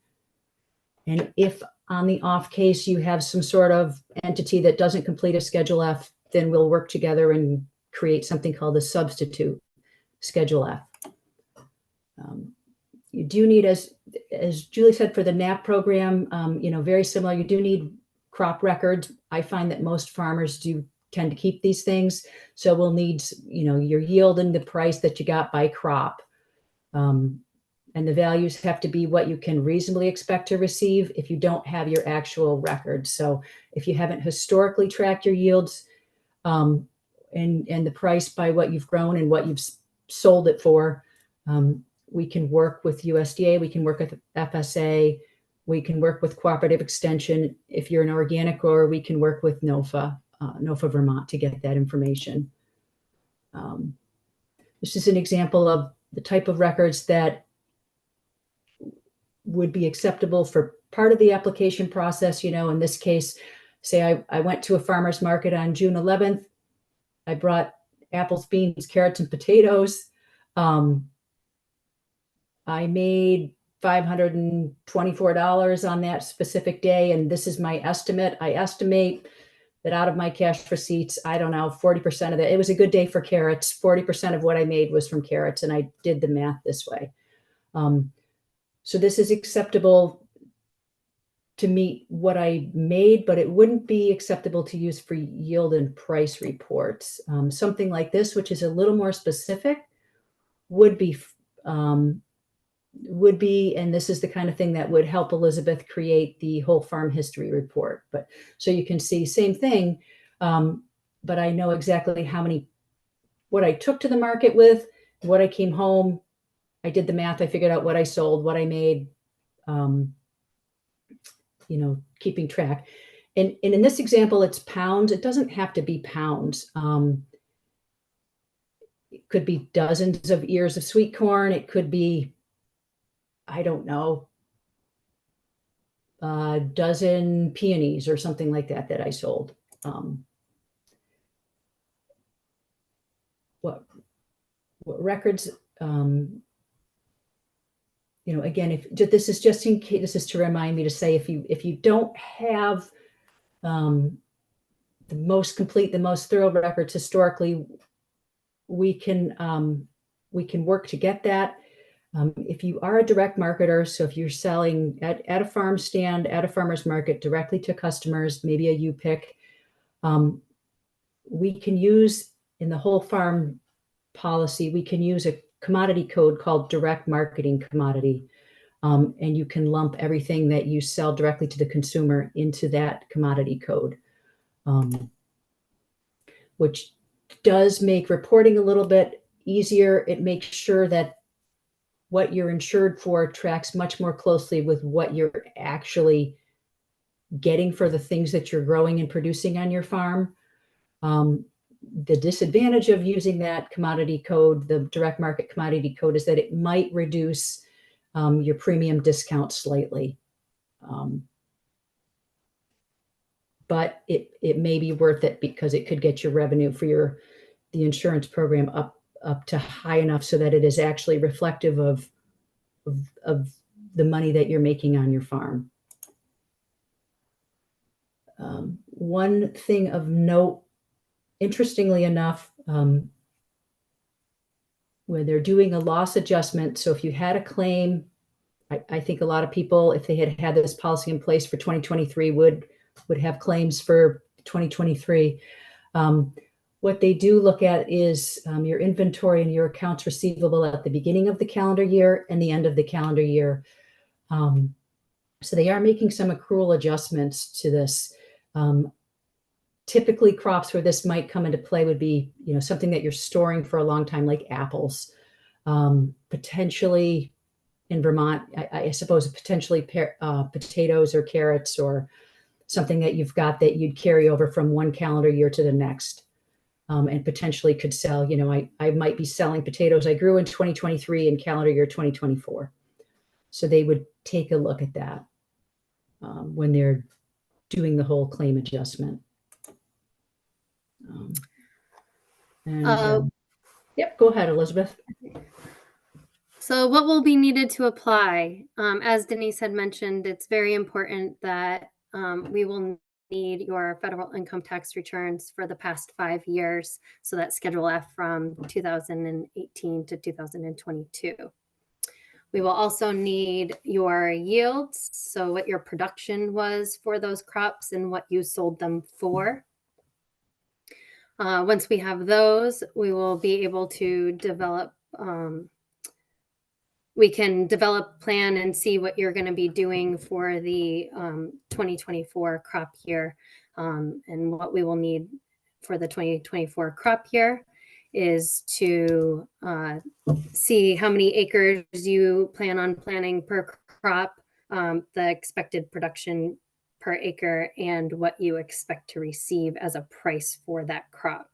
And if on the off case you have some sort of entity that doesn't complete a Schedule F, then we'll work together and create something called a substitute Schedule F. You do need, as Julie said, for the NAP program, very similar, you do need crop records. I find that most farmers do tend to keep these things. So we'll need, your yield and the price that you got by crop. And the values have to be what you can reasonably expect to receive if you don't have your actual records. So if you haven't historically tracked your yields and the price by what you've grown and what you've sold it for, we can work with USDA, we can work with FSA, we can work with Cooperative Extension. If you're an organic grower, we can work with NOFA Vermont to get that information. This is an example of the type of records that would be acceptable for part of the application process. In this case, say I went to a farmer's market on June 11th. I brought apples, beans, carrots, and potatoes. I made $524 on that specific day, and this is my estimate. I estimate that out of my cash receipts, I don't know, 40% of it, it was a good day for carrots. 40% of what I made was from carrots, and I did the math this way. So this is acceptable to meet what I made, but it wouldn't be acceptable to use for yield and price reports. Something like this, which is a little more specific, would be, and this is the kind of thing that would help Elizabeth create the whole farm history report. But so you can see same thing, but I know exactly what I took to the market with, what I came home. I did the math. I figured out what I sold, what I made, keeping track. And in this example, it's pounds. It doesn't have to be pounds. It could be dozens of ears of sweet corn. It could be, I don't know, a dozen peonies or something like that I sold. What records, again, if this is just in case, this is to remind me to say, if you don't have the most complete, the most thorough records historically, we can work to get that. If you are a direct marketer, so if you're selling at a farm stand, at a farmer's market directly to customers, maybe a U-pick, we can use in the whole farm policy, we can use a commodity code called direct marketing commodity. And you can lump everything that you sell directly to the consumer into that commodity code, which does make reporting a little bit easier. It makes sure that what you're insured for tracks much more closely with what you're actually getting for the things that you're growing and producing on your farm. The disadvantage of using that commodity code, the direct market commodity code, is that it might reduce your premium discount slightly. But it may be worth it because it could get your revenue for the insurance program up to high enough so that it is actually reflective of the money that you're making on your farm. One thing of note, interestingly enough, when they're doing a loss adjustment, so if you had a claim, I think a lot of people, if they had this policy in place for 2023, would have claims for 2023. What they do look at is your inventory and your accounts receivable at the beginning of the calendar year and the end of the calendar year. So they are making some accrual adjustments to this. Typically, crops where this might come into play would be, something that you're storing for a long time, like apples. Potentially in Vermont, I suppose potentially potatoes or carrots, or something that you've got that you'd carry over from one calendar year to the next, and potentially could sell. I might be selling potatoes I grew in 2023 in calendar year 2024. So they would take a look at that when they're doing the whole claim adjustment. Yep, go ahead, Elizabeth. So what will be needed to apply? As Denise had mentioned, it's very important that we will need your federal income tax returns for the past 5 years. So that's Schedule F from 2018 to 2022. We will also need your yields, so what your production was for those crops and what you sold them for. Once we have those, we will be able to develop, we can develop plan and see what you're going to be doing for the 2024 crop year. And what we will need for the 2024 crop year is to see how many acres you plan on planting per crop, the expected production per acre, and what you expect to receive as a price for that crop.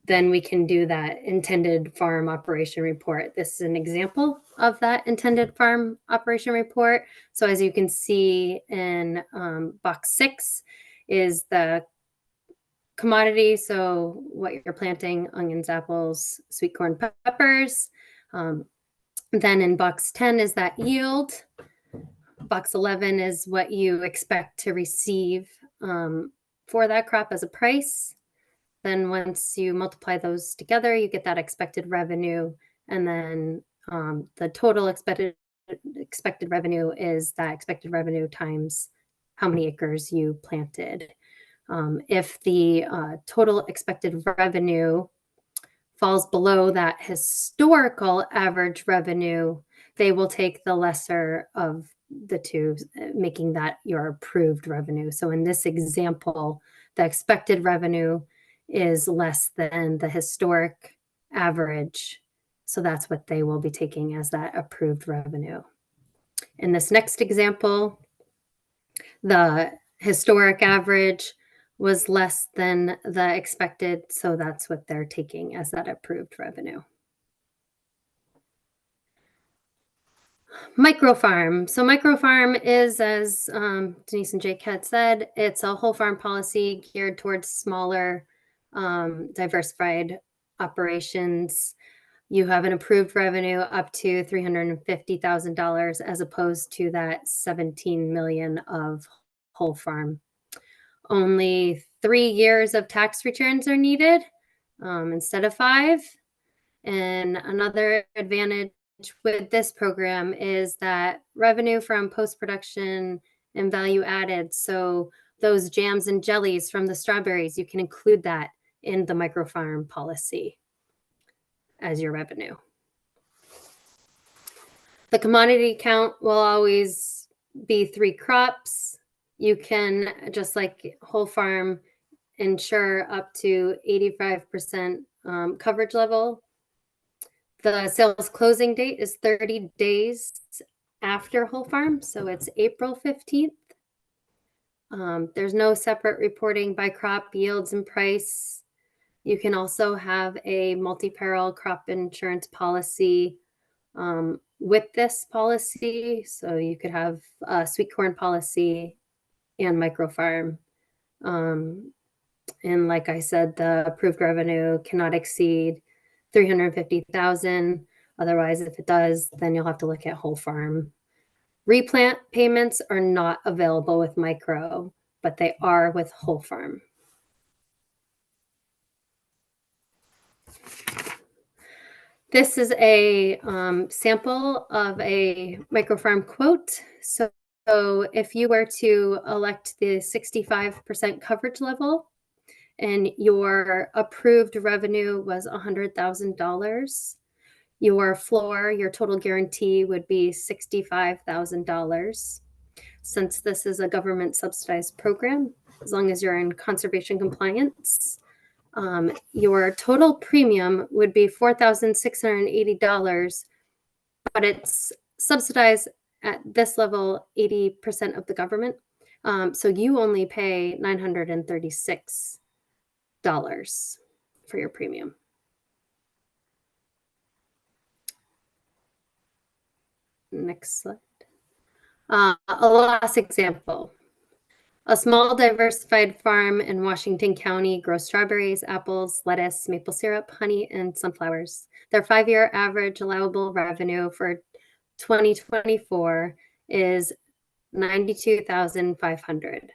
Then we can do that intended farm operation report. This is an example of that intended farm operation report. So as you can see in box 6 is the commodity. So what you're planting: onions, apples, sweet corn, peppers. Then in box 10 is that yield. Box 11 is what you expect to receive for that crop as a price. Then once you multiply those together, you get that expected revenue. And then the total expected revenue is that expected revenue times how many acres you planted. If the total expected revenue falls below that historical average revenue, they will take the lesser of the two, making that your approved revenue. So in this example, the expected revenue is less than the historic average. So that's what they will be taking as that approved revenue. In this next example, the historic average was less than the expected, so that's what they're taking as that approved revenue. Microfarm. So microfarm is, as Denise and Jake had said, it's a whole farm policy geared towards smaller, diversified operations. You have an approved revenue up to $350,000 as opposed to that $17 million of whole farm. Only 3 years of tax returns are needed instead of 5. And another advantage with this program is that revenue from post-production and value added. So those jams and jellies from the strawberries, you can include that in the microfarm policy as your revenue. The commodity count will always be 3 crops. You can, just like whole farm, insure up to 85% coverage level The sales closing date is 30 days after whole farm, so it's April 15th. There's no separate reporting by crop, yields, and price. You can also have a multi-peril crop insurance policy with this policy. So you could have a sweet corn policy and micro farm. And like I said, the approved revenue cannot exceed 350,000. Otherwise, if it does, then you'll have to look at whole farm. Replant payments are not available with micro, but they are with whole farm. This is a sample of a microfarm quote. So if you were to elect the 65% coverage level and your approved revenue was $100,000, your floor, your total guarantee would be $65,000. Since this is a government subsidized program, as long as you're in conservation compliance, your total premium would be $4,680, but it's subsidized at this level 80% of the government. So you only pay $936 for your premium. Next slide. A last example. A small diversified farm in Washington County grows strawberries, apples, lettuce, maple syrup, honey, and sunflowers. Their 5-year average allowable revenue for 2024 is $92,500.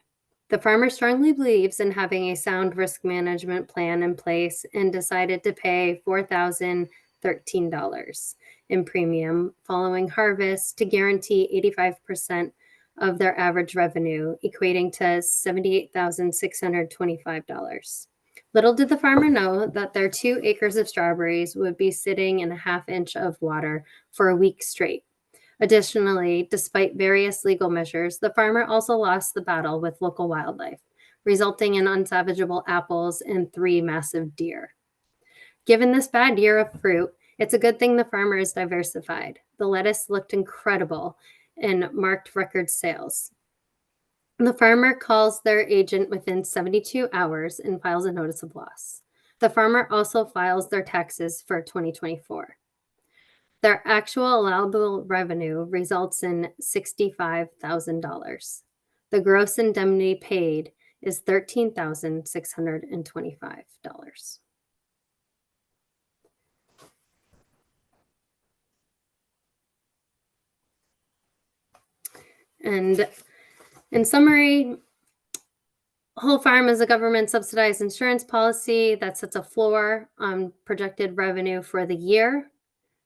The farmer strongly believes in having a sound risk management plan in place and decided to pay $4,013 in premium following harvest to guarantee 85% of their average revenue, equating to $78,625. Little did the farmer know that their 2 acres of strawberries would be sitting in a half-inch of water for a week straight. Additionally, despite various legal measures, the farmer also lost the battle with local wildlife, resulting in unsavageable apples and 3 massive deer. Given this bad year of fruit, it's a good thing the farmer is diversified. The lettuce looked incredible and marked record sales. The farmer calls their agent within 72 hours and files a notice of loss. The farmer also files their taxes for 2024. Their actual allowable revenue results in $65,000. The gross indemnity paid is $13,625. And in summary, whole farm is a government subsidized insurance policy that sets a floor on projected revenue for the year.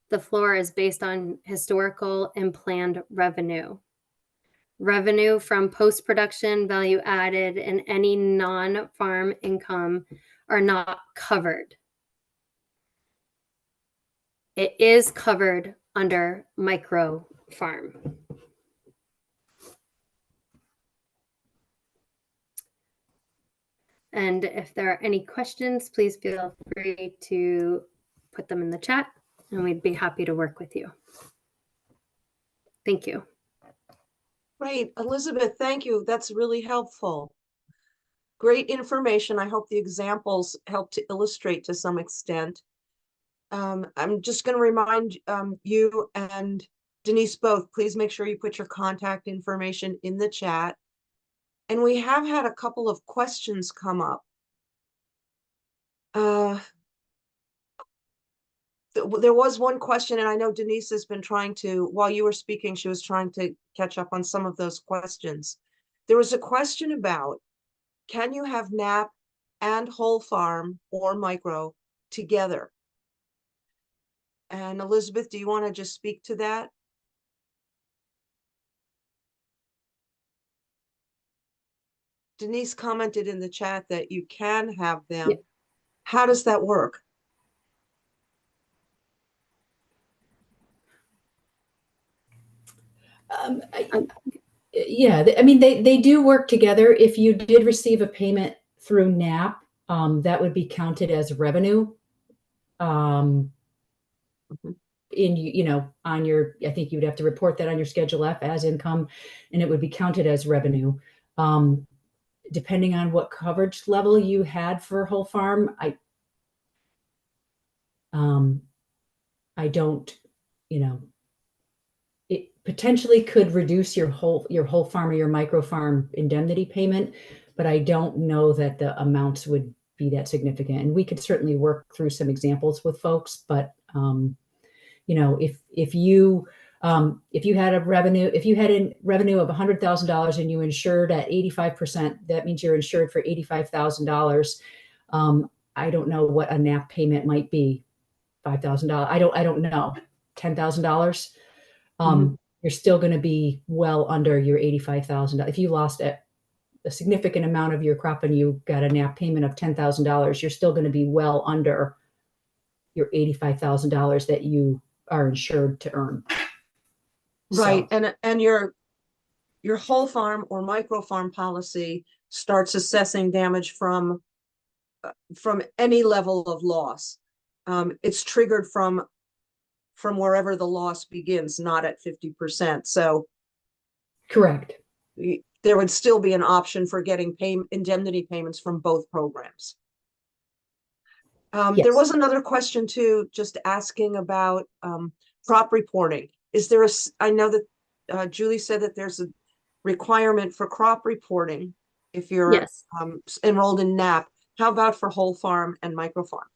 The floor is based on historical and planned revenue. Revenue from post-production, value added, and any non-farm income are not covered. It is covered under micro farm. And if there are any questions, please feel free to put them in the chat and we'd be happy to work with you. Thank you. Great, Elizabeth, thank you. That's really helpful. Great information. I hope the examples help to illustrate to some extent. I'm just going to remind you and Denise both, please make sure you put your contact information in the chat. And we have had a couple of questions come up. There was one question, and I know Denise has been trying to, while you were speaking, she was trying to catch up on some of those questions. There was a question about, can you have NAP and whole farm or micro together? And Elizabeth, do you want to just speak to that? Denise commented in the chat that you can have them. Yeah. How does that work? Yeah, I mean, they do work together. If you did receive a payment through NAP, that would be counted as revenue. Mhm. on your, I think you would have to report that on your Schedule F as income, and it would be counted as revenue. Depending on what coverage level you had for whole farm, I don't, it potentially could reduce your whole farm or your micro farm indemnity payment, but I don't know that the amounts would be that significant. And we could certainly work through some examples with folks, but if you had a revenue of $100,000 and you insured at 85%, that means you're insured for $85,000. I don't know what a NAP payment might be. $5,000. I don't know. $10,000. You're still going to be well under your $85,000. If you lost a significant amount of your crop and you got a NAP payment of $10,000, you're still going to be well under your $85,000 that you are insured to earn. Right. And your whole farm or micro farm policy starts assessing damage from any level of loss. It's triggered from wherever the loss begins, not at 50%. So correct. There would still be an option for getting indemnity payments from both programs. Yes. There was another question too, just asking about crop reporting. Is there I know that Julie said that there's a requirement for crop reporting if you're Yes. Enrolled in NAP. How about for whole farm and micro farm?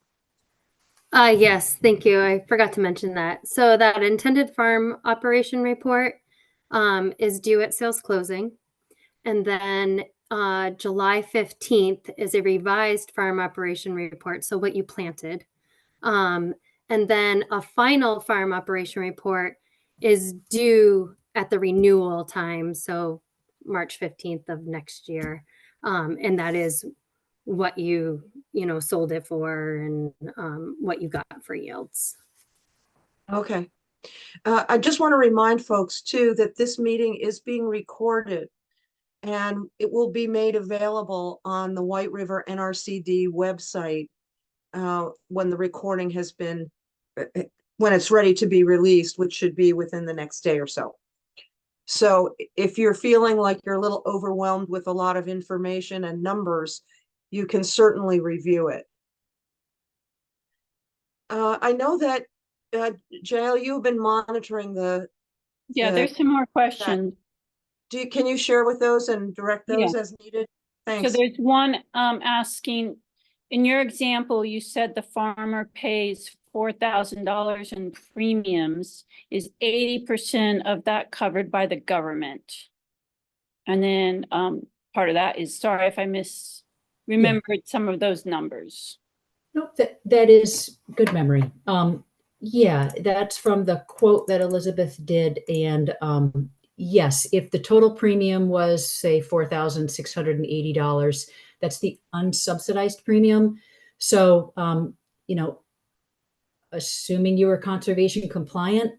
Yes, thank you. I forgot to mention that. So that intended farm operation report is due at sales closing. And then July 15th is a revised farm operation report. So what you planted. And then a final farm operation report is due at the renewal time. So March 15th of next year. And that is what you sold it for and what you got for yields. Okay. I just want to remind folks too that this meeting is being recorded and it will be made available on the White River NRCD website when the recording has been, when it's ready to be released, which should be within the next day or so. So if you're feeling like you're a little overwhelmed with a lot of information and numbers, you can certainly review it. I know that Jael, you've been monitoring there's some more questions. Can you share with those and direct those as needed? Thanks. So there's one asking, in your example, you said the farmer pays $4,000 in premiums. Is 80% of that covered by the government? And then part of that is, sorry if I misremembered some of those numbers. Nope, that is good memory. Yeah, that's from the quote that Elizabeth did. And yes, if the total premium was, say, $4,680, that's the unsubsidized premium. So, assuming you were conservation compliant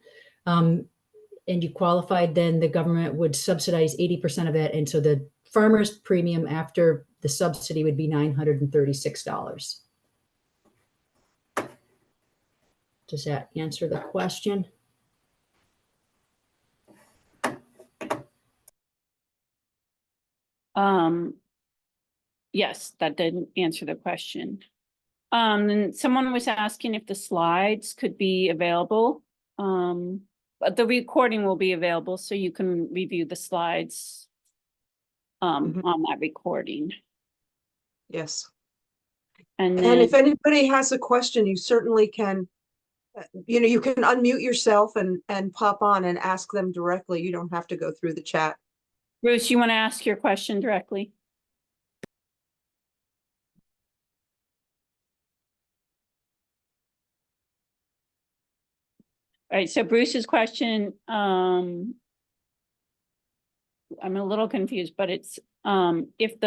and you qualified, then the government would subsidize 80% of that. And so the farmer's premium after the subsidy would be $936. Does that answer the question? Yes, that didn't answer the question. And someone was asking if the slides could be available. But the recording will be available, so you can review the slides on that recording. Yes. And if anybody has a question, you certainly can, you can unmute yourself and pop on and ask them directly. You don't have to go through the chat. Bruce, you want to ask your question directly? All right, so Bruce's question, I'm a little confused, but it's if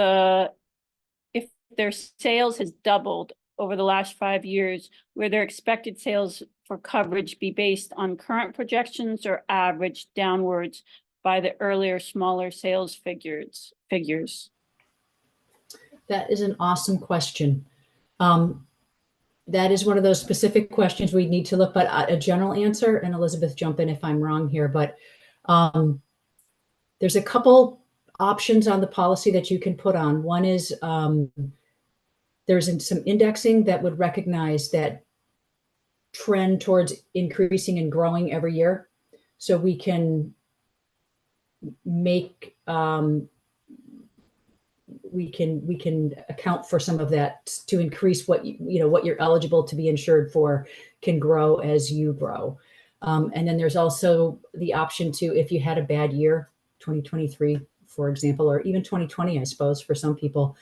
their sales has doubled over the last 5 years, will their expected sales for coverage be based on current projections or averaged downwards by the earlier smaller sales figures? That is an awesome question. that is one of those specific questions we need to look, but a general answer, and Elizabeth, jump in if I'm wrong here, but there's a couple options on the policy that you can put on. One is there's some indexing that would recognize that trend towards increasing and growing every year. So we can make we can account for some of that to increase what what you're eligible to be insured for can grow as you grow. And then there's also the option to, if you had a bad year, 2023, for example, or even 2020, I suppose, for some people,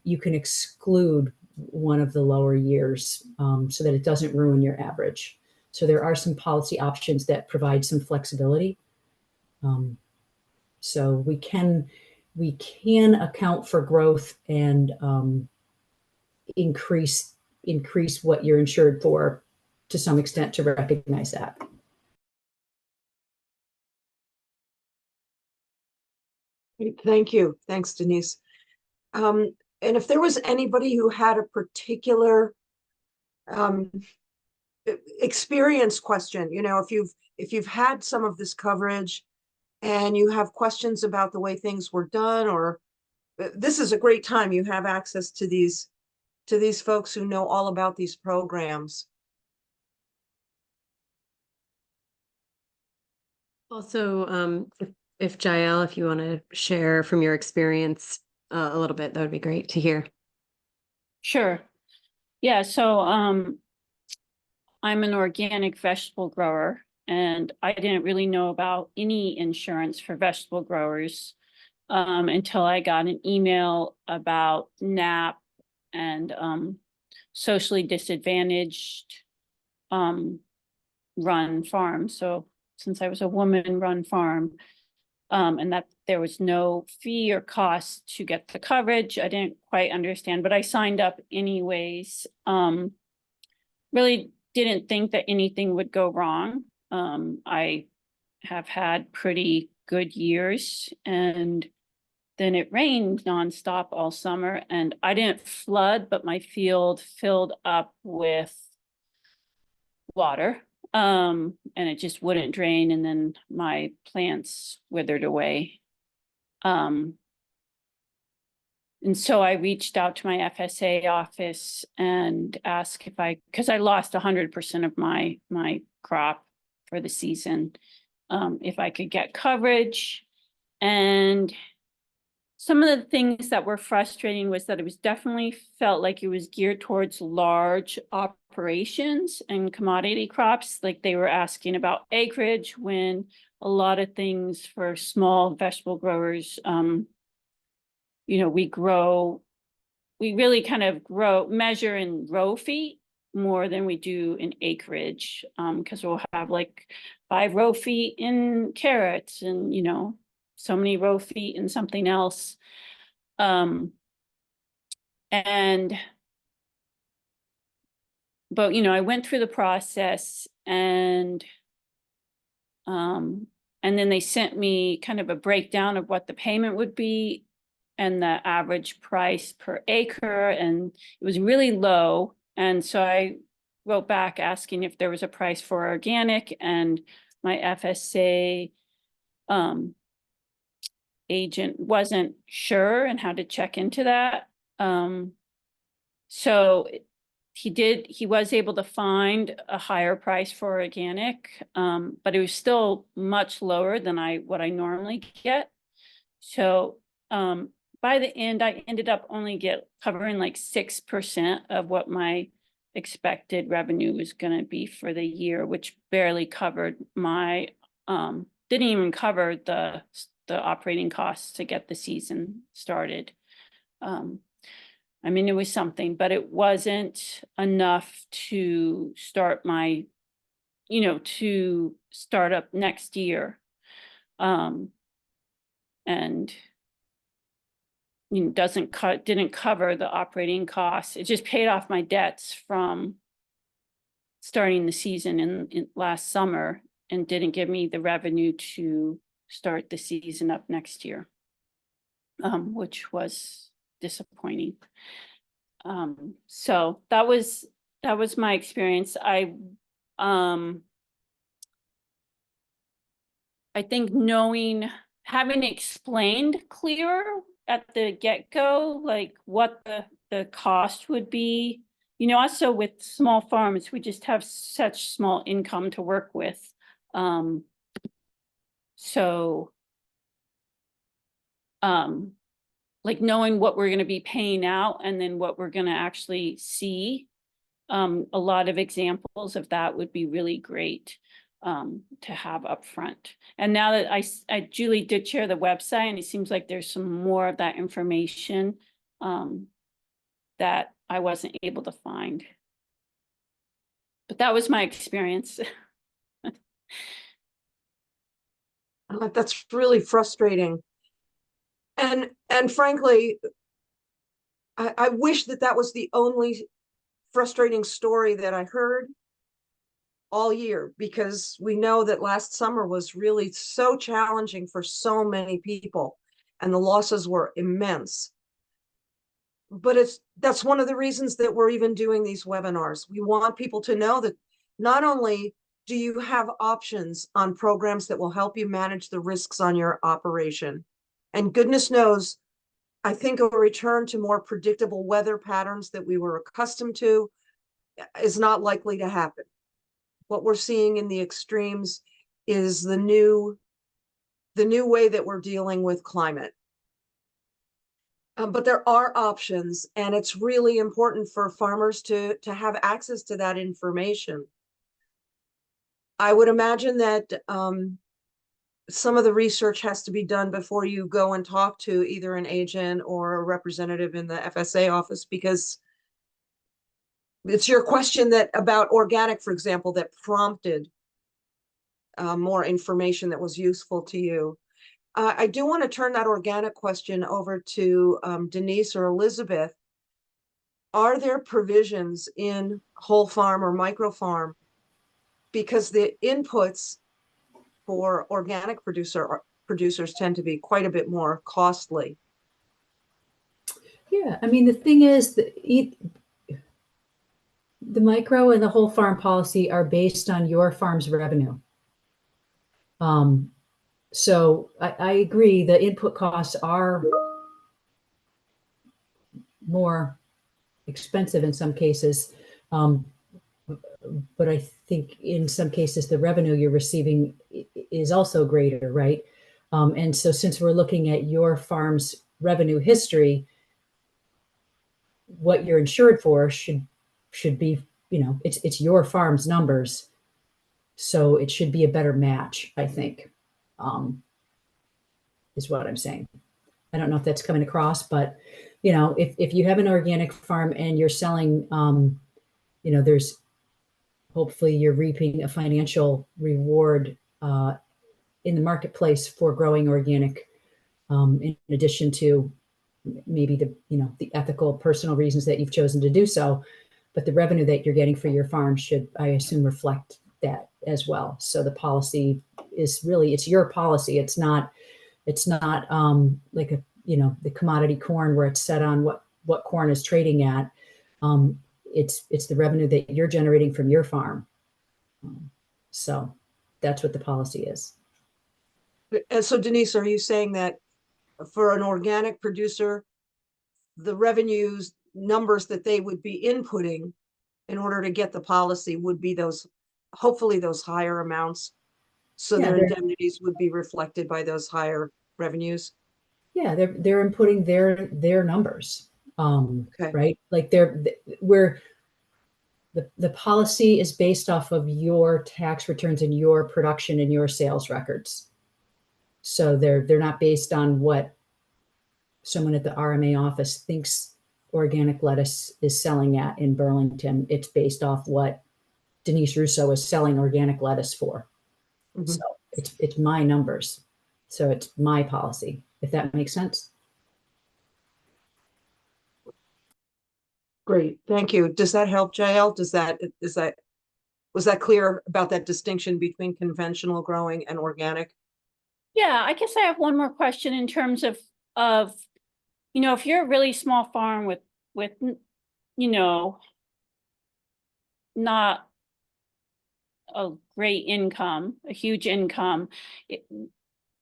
you can exclude one of the lower years so that it doesn't ruin your average. So there are some policy options that provide some flexibility. So we can account for growth and increase what you're insured for to some extent to recognize that. Thank you. Thanks, Denise. And if there was anybody who had a particular experience question, if you've had some of this coverage and you have questions about the way things were done, or this is a great time. You have access to these folks who know all about these programs. Also, if Jael, if you want to share from your experience a little bit, that would be great to hear. Sure. Yeah, so I'm an organic vegetable grower, and I didn't really know about any insurance for vegetable growers until I got an email about NAP and socially disadvantaged run farm. So since I was a woman-run farm, and that there was no fee or cost to get the coverage, I didn't quite understand, but I signed up anyways. Really didn't think that anything would go wrong. I have had pretty good years, and then it rained nonstop all summer, and I didn't flood, but my field filled up with water. And it just wouldn't drain, and then my plants withered away. And so I reached out to my FSA office and asked if because I lost 100% of my crop for the season, if I could get coverage. And some of the things that were frustrating was that it was definitely felt like it was geared towards large operations and commodity crops. Like they were asking about acreage, when a lot of things for small vegetable growers, we really kind of measure in row feet more than we do in acreage, because we'll have like 5 row feet in carrots and, so many row feet in something else. But I went through the process, and then they sent me kind of a breakdown of what the payment would be and the average price per acre, and it was really low. And so I wrote back asking if there was a price for organic, and my FSA agent wasn't sure and had to check into that. So he was able to find a higher price for organic, but it was still much lower than what I normally get. So by the end, I ended up only covering like 6% of what my expected revenue was going to be for the year, which barely covered my didn't even cover the operating costs to get the season started. I mean, it was something, but it wasn't enough to start to start up next year. And didn't cover the operating costs. It just paid off my debts from starting the season in last summer, and didn't give me the revenue to start the season up next year, which was disappointing. So that was That was my experience. I think having explained clearer at the get-go, like what the cost would be, you know, also with small farms, we just have such small income to work with. So, like knowing what we're going to be paying out and then what we're going to actually see, a lot of examples of that would be really great to have up front. And now that Julie did share the website, and it seems like there's some more of that information that I wasn't able to find. But that was my experience. That's really frustrating. And frankly, I wish that was the only frustrating story that I heard all year, because we know that last summer was really so challenging for so many people and the losses were immense. But that's one of the reasons that we're even doing these webinars. We want people to know that not only do you have options on programs that will help you manage the risks on your operation, and goodness knows, I think a return to more predictable weather patterns that we were accustomed to is not likely to happen. What we're seeing in the extremes is the new way that we're dealing with climate. But there are options, and it's really important for farmers to have access to that information. I would imagine that some of the research has to be done before you go and talk to either an agent or a representative in the FSA office, because it's your question that about organic, for example, that prompted more information that was useful to you. I do want to turn that organic question over to Denise or Elizabeth. Are there provisions in whole farm or micro farm? Because the inputs for organic producers tend to be quite a bit more costly. Yeah, I mean, the thing is that the micro and the whole farm policy are based on your farm's revenue. So I agree, the input costs are more expensive in some cases. But I think in some cases, the revenue you're receiving is also greater, right? And so since we're looking at your farm's revenue history, what you're insured for should be, you know, it's your farm's numbers. So it should be a better match, I think, is what I'm saying. I don't know if that's coming across, but, you know, if you have an organic farm and you're selling, you know, there's hopefully you're reaping a financial reward in the marketplace for growing organic, in addition to maybe the ethical personal reasons that you've chosen to do so. But the revenue that you're getting for your farm should, I assume, reflect that as well. So the policy is really, it's your policy. It's not like the commodity corn where it's set on what corn is trading at. It's the revenue that you're generating from your farm. So that's what the policy is. And so Denise, are you saying that for an organic producer, the revenues numbers that they would be inputting in order to get the policy would be hopefully those higher amounts, so Yeah, their indemnities would be reflected by those higher revenues? Yeah, they're inputting their numbers. Okay. Right? Like the policy is based off of your tax returns and your production and your sales records. So they're not based on what someone at the RMA office thinks organic lettuce is selling at in Burlington. It's based off what Denise Russo is selling organic lettuce for. Mm-hmm. So it's my numbers. So it's my policy, if that makes sense. Great, thank you. Does that help, JL? Was that clear about that distinction between conventional growing and organic? Yeah, I guess I have one more question in terms of if you're a really small farm with not a great income, a huge income,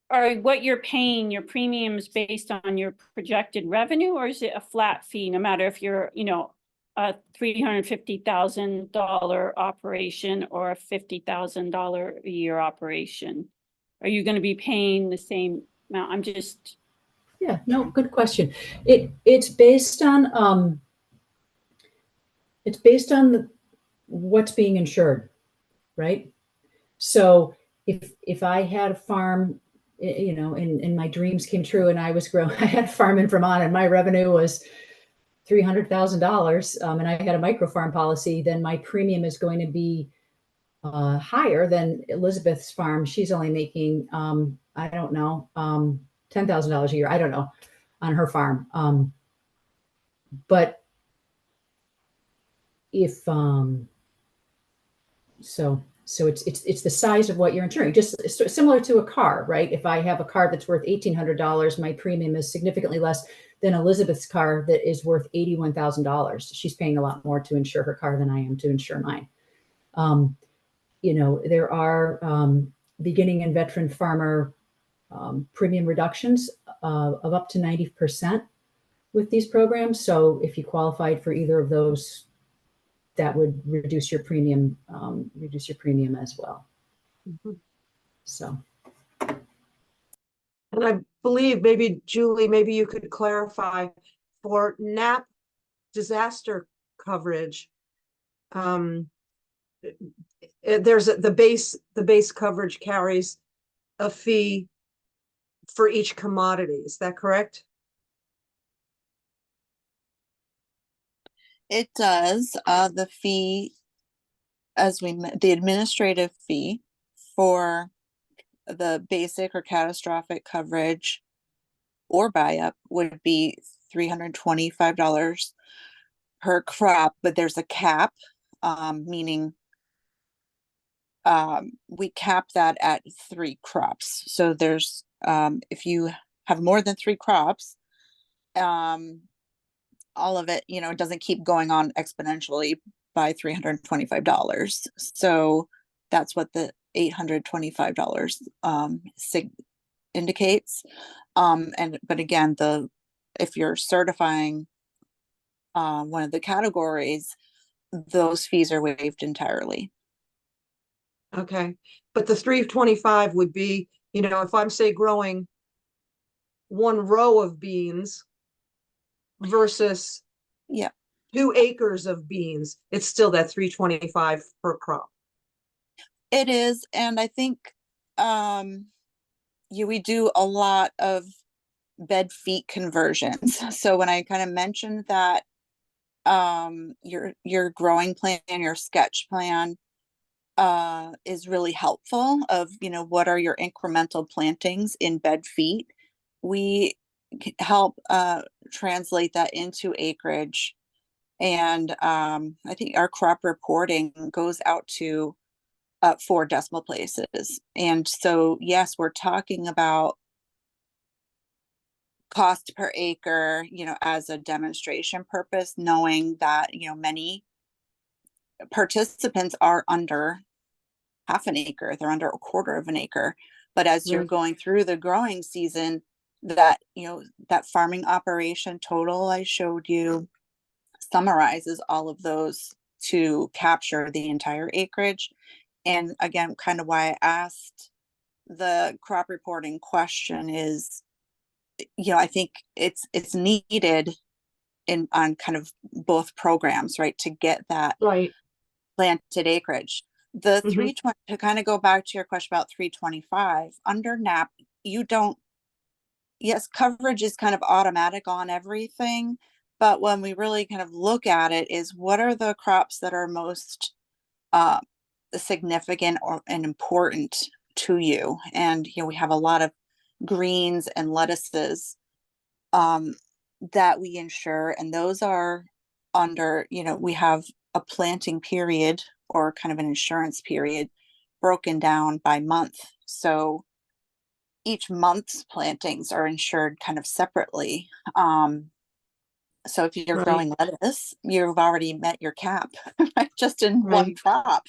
are what you're paying your premiums based on your projected revenue, or is it a flat fee no matter if you're, you know, a $350,000 operation or a $50,000 a year operation? Are you going to be paying the same amount? I'm just, Yeah, no, good question. It's based on what's being insured, right? So if I had a farm, you know, and my dreams came true and I was growing, I had a farm in Vermont and my revenue was $300,000, and I had a micro farm policy, then my premium is going to be higher than Elizabeth's farm. She's only making, I don't know, $10,000 a year. I don't know, on her farm. But if so it's the size of what you're insuring, just similar to a car, right? If I have a car that's worth $1,800, my premium is significantly less than Elizabeth's car that is worth $81,000. She's paying a lot more to insure her car than I am to insure mine. You know, there are beginning and veteran farmer premium reductions of up to 90% with these programs. So if you qualified for either of those, that would reduce your premium as well. Mhm. So. And I believe maybe Julie, maybe you could clarify for NAP disaster coverage. There's the base coverage carries a fee for each commodity. Is that correct? It does. The fee, the administrative fee for the basic or catastrophic coverage or buy-up would be $325 per crop, but there's a cap, meaning we cap that at 3 crops. So there's, if you have more than 3 crops, all of it, you know, it doesn't keep going on exponentially by $325. So that's what the $825 indicates. But again, if you're certifying one of the categories, those fees are waived entirely. Okay, but the 325 would be, you know, if I'm say growing 1 row of beans versus Yeah, 2 acres of beans, it's still that 325 per crop. it is. And I think we do a lot of bed feet conversions. So when I kind of mentioned that your growing plan, your sketch plan is really helpful of, you know, what are your incremental plantings in bed feet, we help translate that into acreage. And I think our crop reporting goes out to 4 decimal places. And so, yes, we're talking about cost per acre, you know, as a demonstration purpose, knowing that, you know, many participants are under half an acre, they're under a quarter of an acre. But as you're Right. going through the growing season, that, you know, that farming operation total I showed you summarizes all of those to capture the entire acreage. And again, kind of why I asked the crop reporting question is, you know, I think it's needed on kind of both programs, right, to get that Right. planted acreage. The Mhm. 320, to kind of go back to your question about 325, under NAP, you don't, yes, coverage is kind of automatic on everything, but when we really kind of look at it is what are the crops that are most significant and important to you. And, you know, we have a lot of greens and lettuces that we insure, and those are under, you know, we have a planting period or kind of an insurance period broken down by month. So each month's plantings are insured kind of separately. So if you're Right. growing lettuce, you've already met your cap, right? Just in one Right. crop,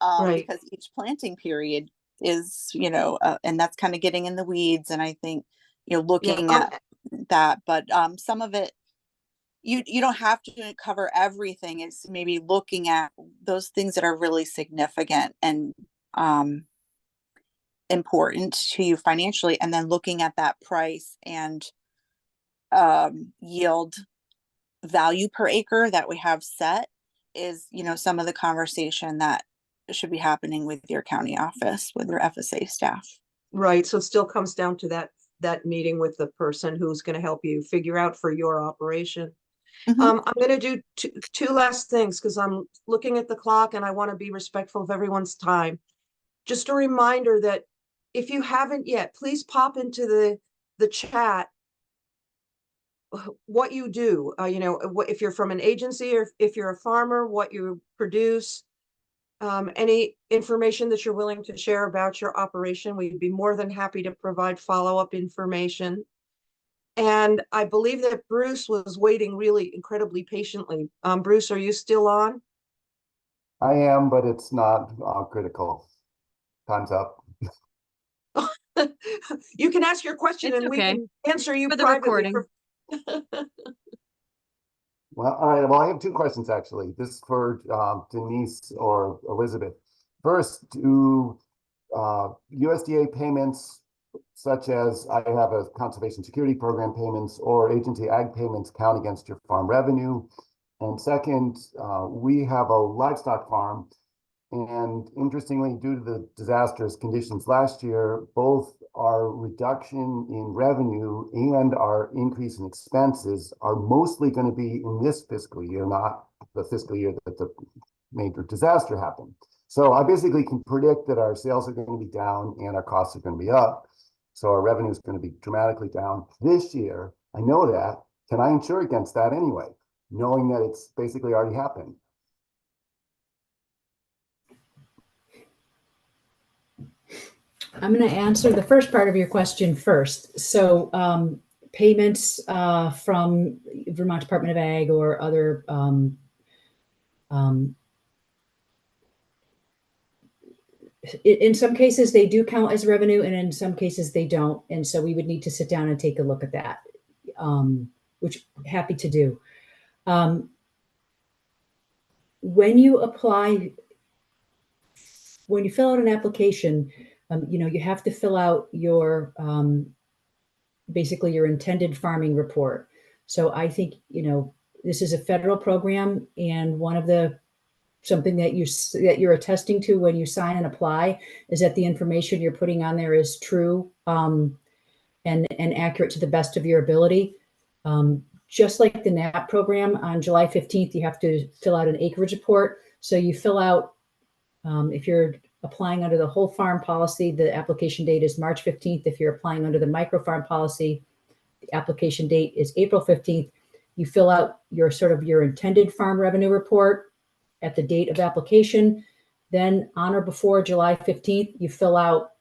Right. because each planting period is, and that's kind of getting in the weeds. And I think, looking at that, but some of it, you don't have to cover everything. It's maybe looking at those things that are really significant and important to you financially, and then looking at that price and yield value per acre that we have set is, some of the conversation that should be happening with your county office, with your FSA staff. Right. So it still comes down to that meeting with the person who's going to help you figure out for your operation. Mhm. I'm going to do two last things because I'm looking at the clock and I want to be respectful of everyone's time. Just a reminder that if you haven't yet, please pop into the chat what you do. If you're from an agency or if you're a farmer, what you produce, any information that you're willing to share about your operation. We'd be more than happy to provide follow-up information. And I believe that Bruce was waiting really incredibly patiently. Bruce, are you still on? I am, but it's not critical. Time's up. You can ask your question It's and we okay. can answer you For the privately. recording. Well, all right. Well, I have two questions actually. This is for Denise or Elizabeth. First, do USDA payments, such as I have a conservation security program payments or agency ag payments, count against your farm revenue? And second, we have a livestock farm. And interestingly, due to the disastrous conditions last year, both our reduction in revenue and our increase in expenses are mostly going to be in this fiscal year, not the fiscal year that the major disaster happened. So I basically can predict that our sales are going to be down and our costs are going to be up. So our revenue is going to be dramatically down this year. I know that. Can I insure against that anyway, knowing that it's basically already happened? I'm going to answer the first part of your question first. So payments from Vermont Department of Ag or other in some cases they do count as revenue and in some cases they don't. And so we would need to sit down and take a look at that, which happy to do. When you fill out an application, you have to fill out your basically your intended farming report. So I think, this is a federal program, and one of something that you're attesting to when you sign and apply is that the information you're putting on there is true and accurate to the best of your ability. Just like the NAP program, on July 15th, you have to fill out an acreage report. So you fill out, if you're applying under the whole farm policy, the application date is March 15th. If you're applying under the micro farm policy, the application date is April 15th. You fill out your intended farm revenue report at the date of application. Then on or before July 15th, you fill out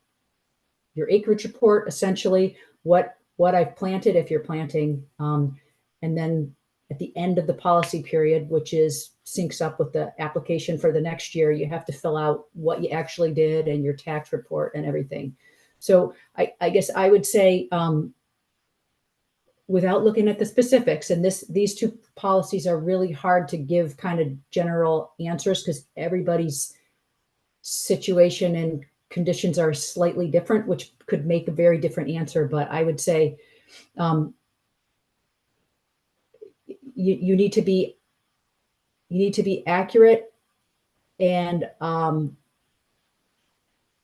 your acreage report, essentially what I've planted if you're planting. And then at the end of the policy period, which syncs up with the application for the next year, you have to fill out what you actually did and your tax report and everything. So I guess I would say, without looking at the specifics, and these two policies are really hard to give kind of general answers because everybody's situation and conditions are slightly different, which could make a very different answer. But I would say you need to be accurate and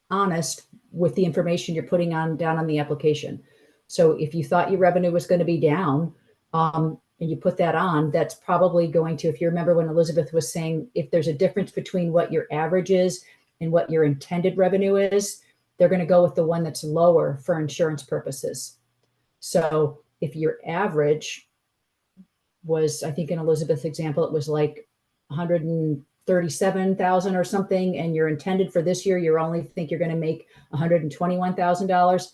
honest with the information you're putting down on the application. So if you thought your revenue was going to be down and you put that on, that's probably going to, if you remember when Elizabeth was saying, if there's a difference between what your average is and what your intended revenue is, they're going to go with the one that's lower for insurance purposes. So if your average was, I think in Elizabeth's example, it was like 137,000 or something, and you're intended for this year, you only think you're going to make $121,000.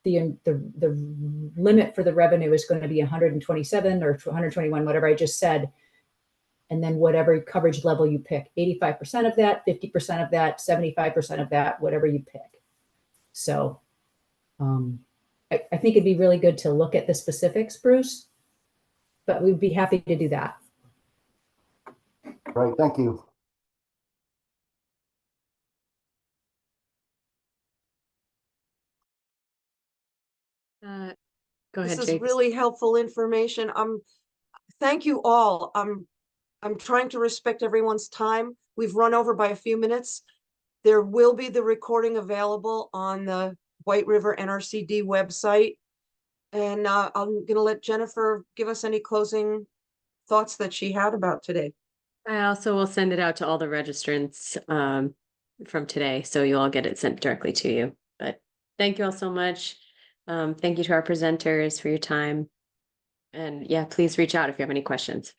the limit for the revenue is going to be 127 or 121, whatever I just said. And then whatever coverage level you pick, 85% of that, 50% of that, 75% of that, whatever you pick. So I think it'd be really good to look at the specifics, Bruce, but we'd be happy to do that. Right, thank you. Go ahead, This is Jake. really helpful information. Thank you all. I'm trying to respect everyone's time. We've run over by a few minutes. There will be the recording available on the White River NRCD website. And I'm gonna let Jennifer give us any closing thoughts that she had about today. I also will send it out to all the registrants from today, so you'll all get it sent directly to you. But thank you all so much. Thank you to our presenters for your time. And yeah, please reach out if you have any questions.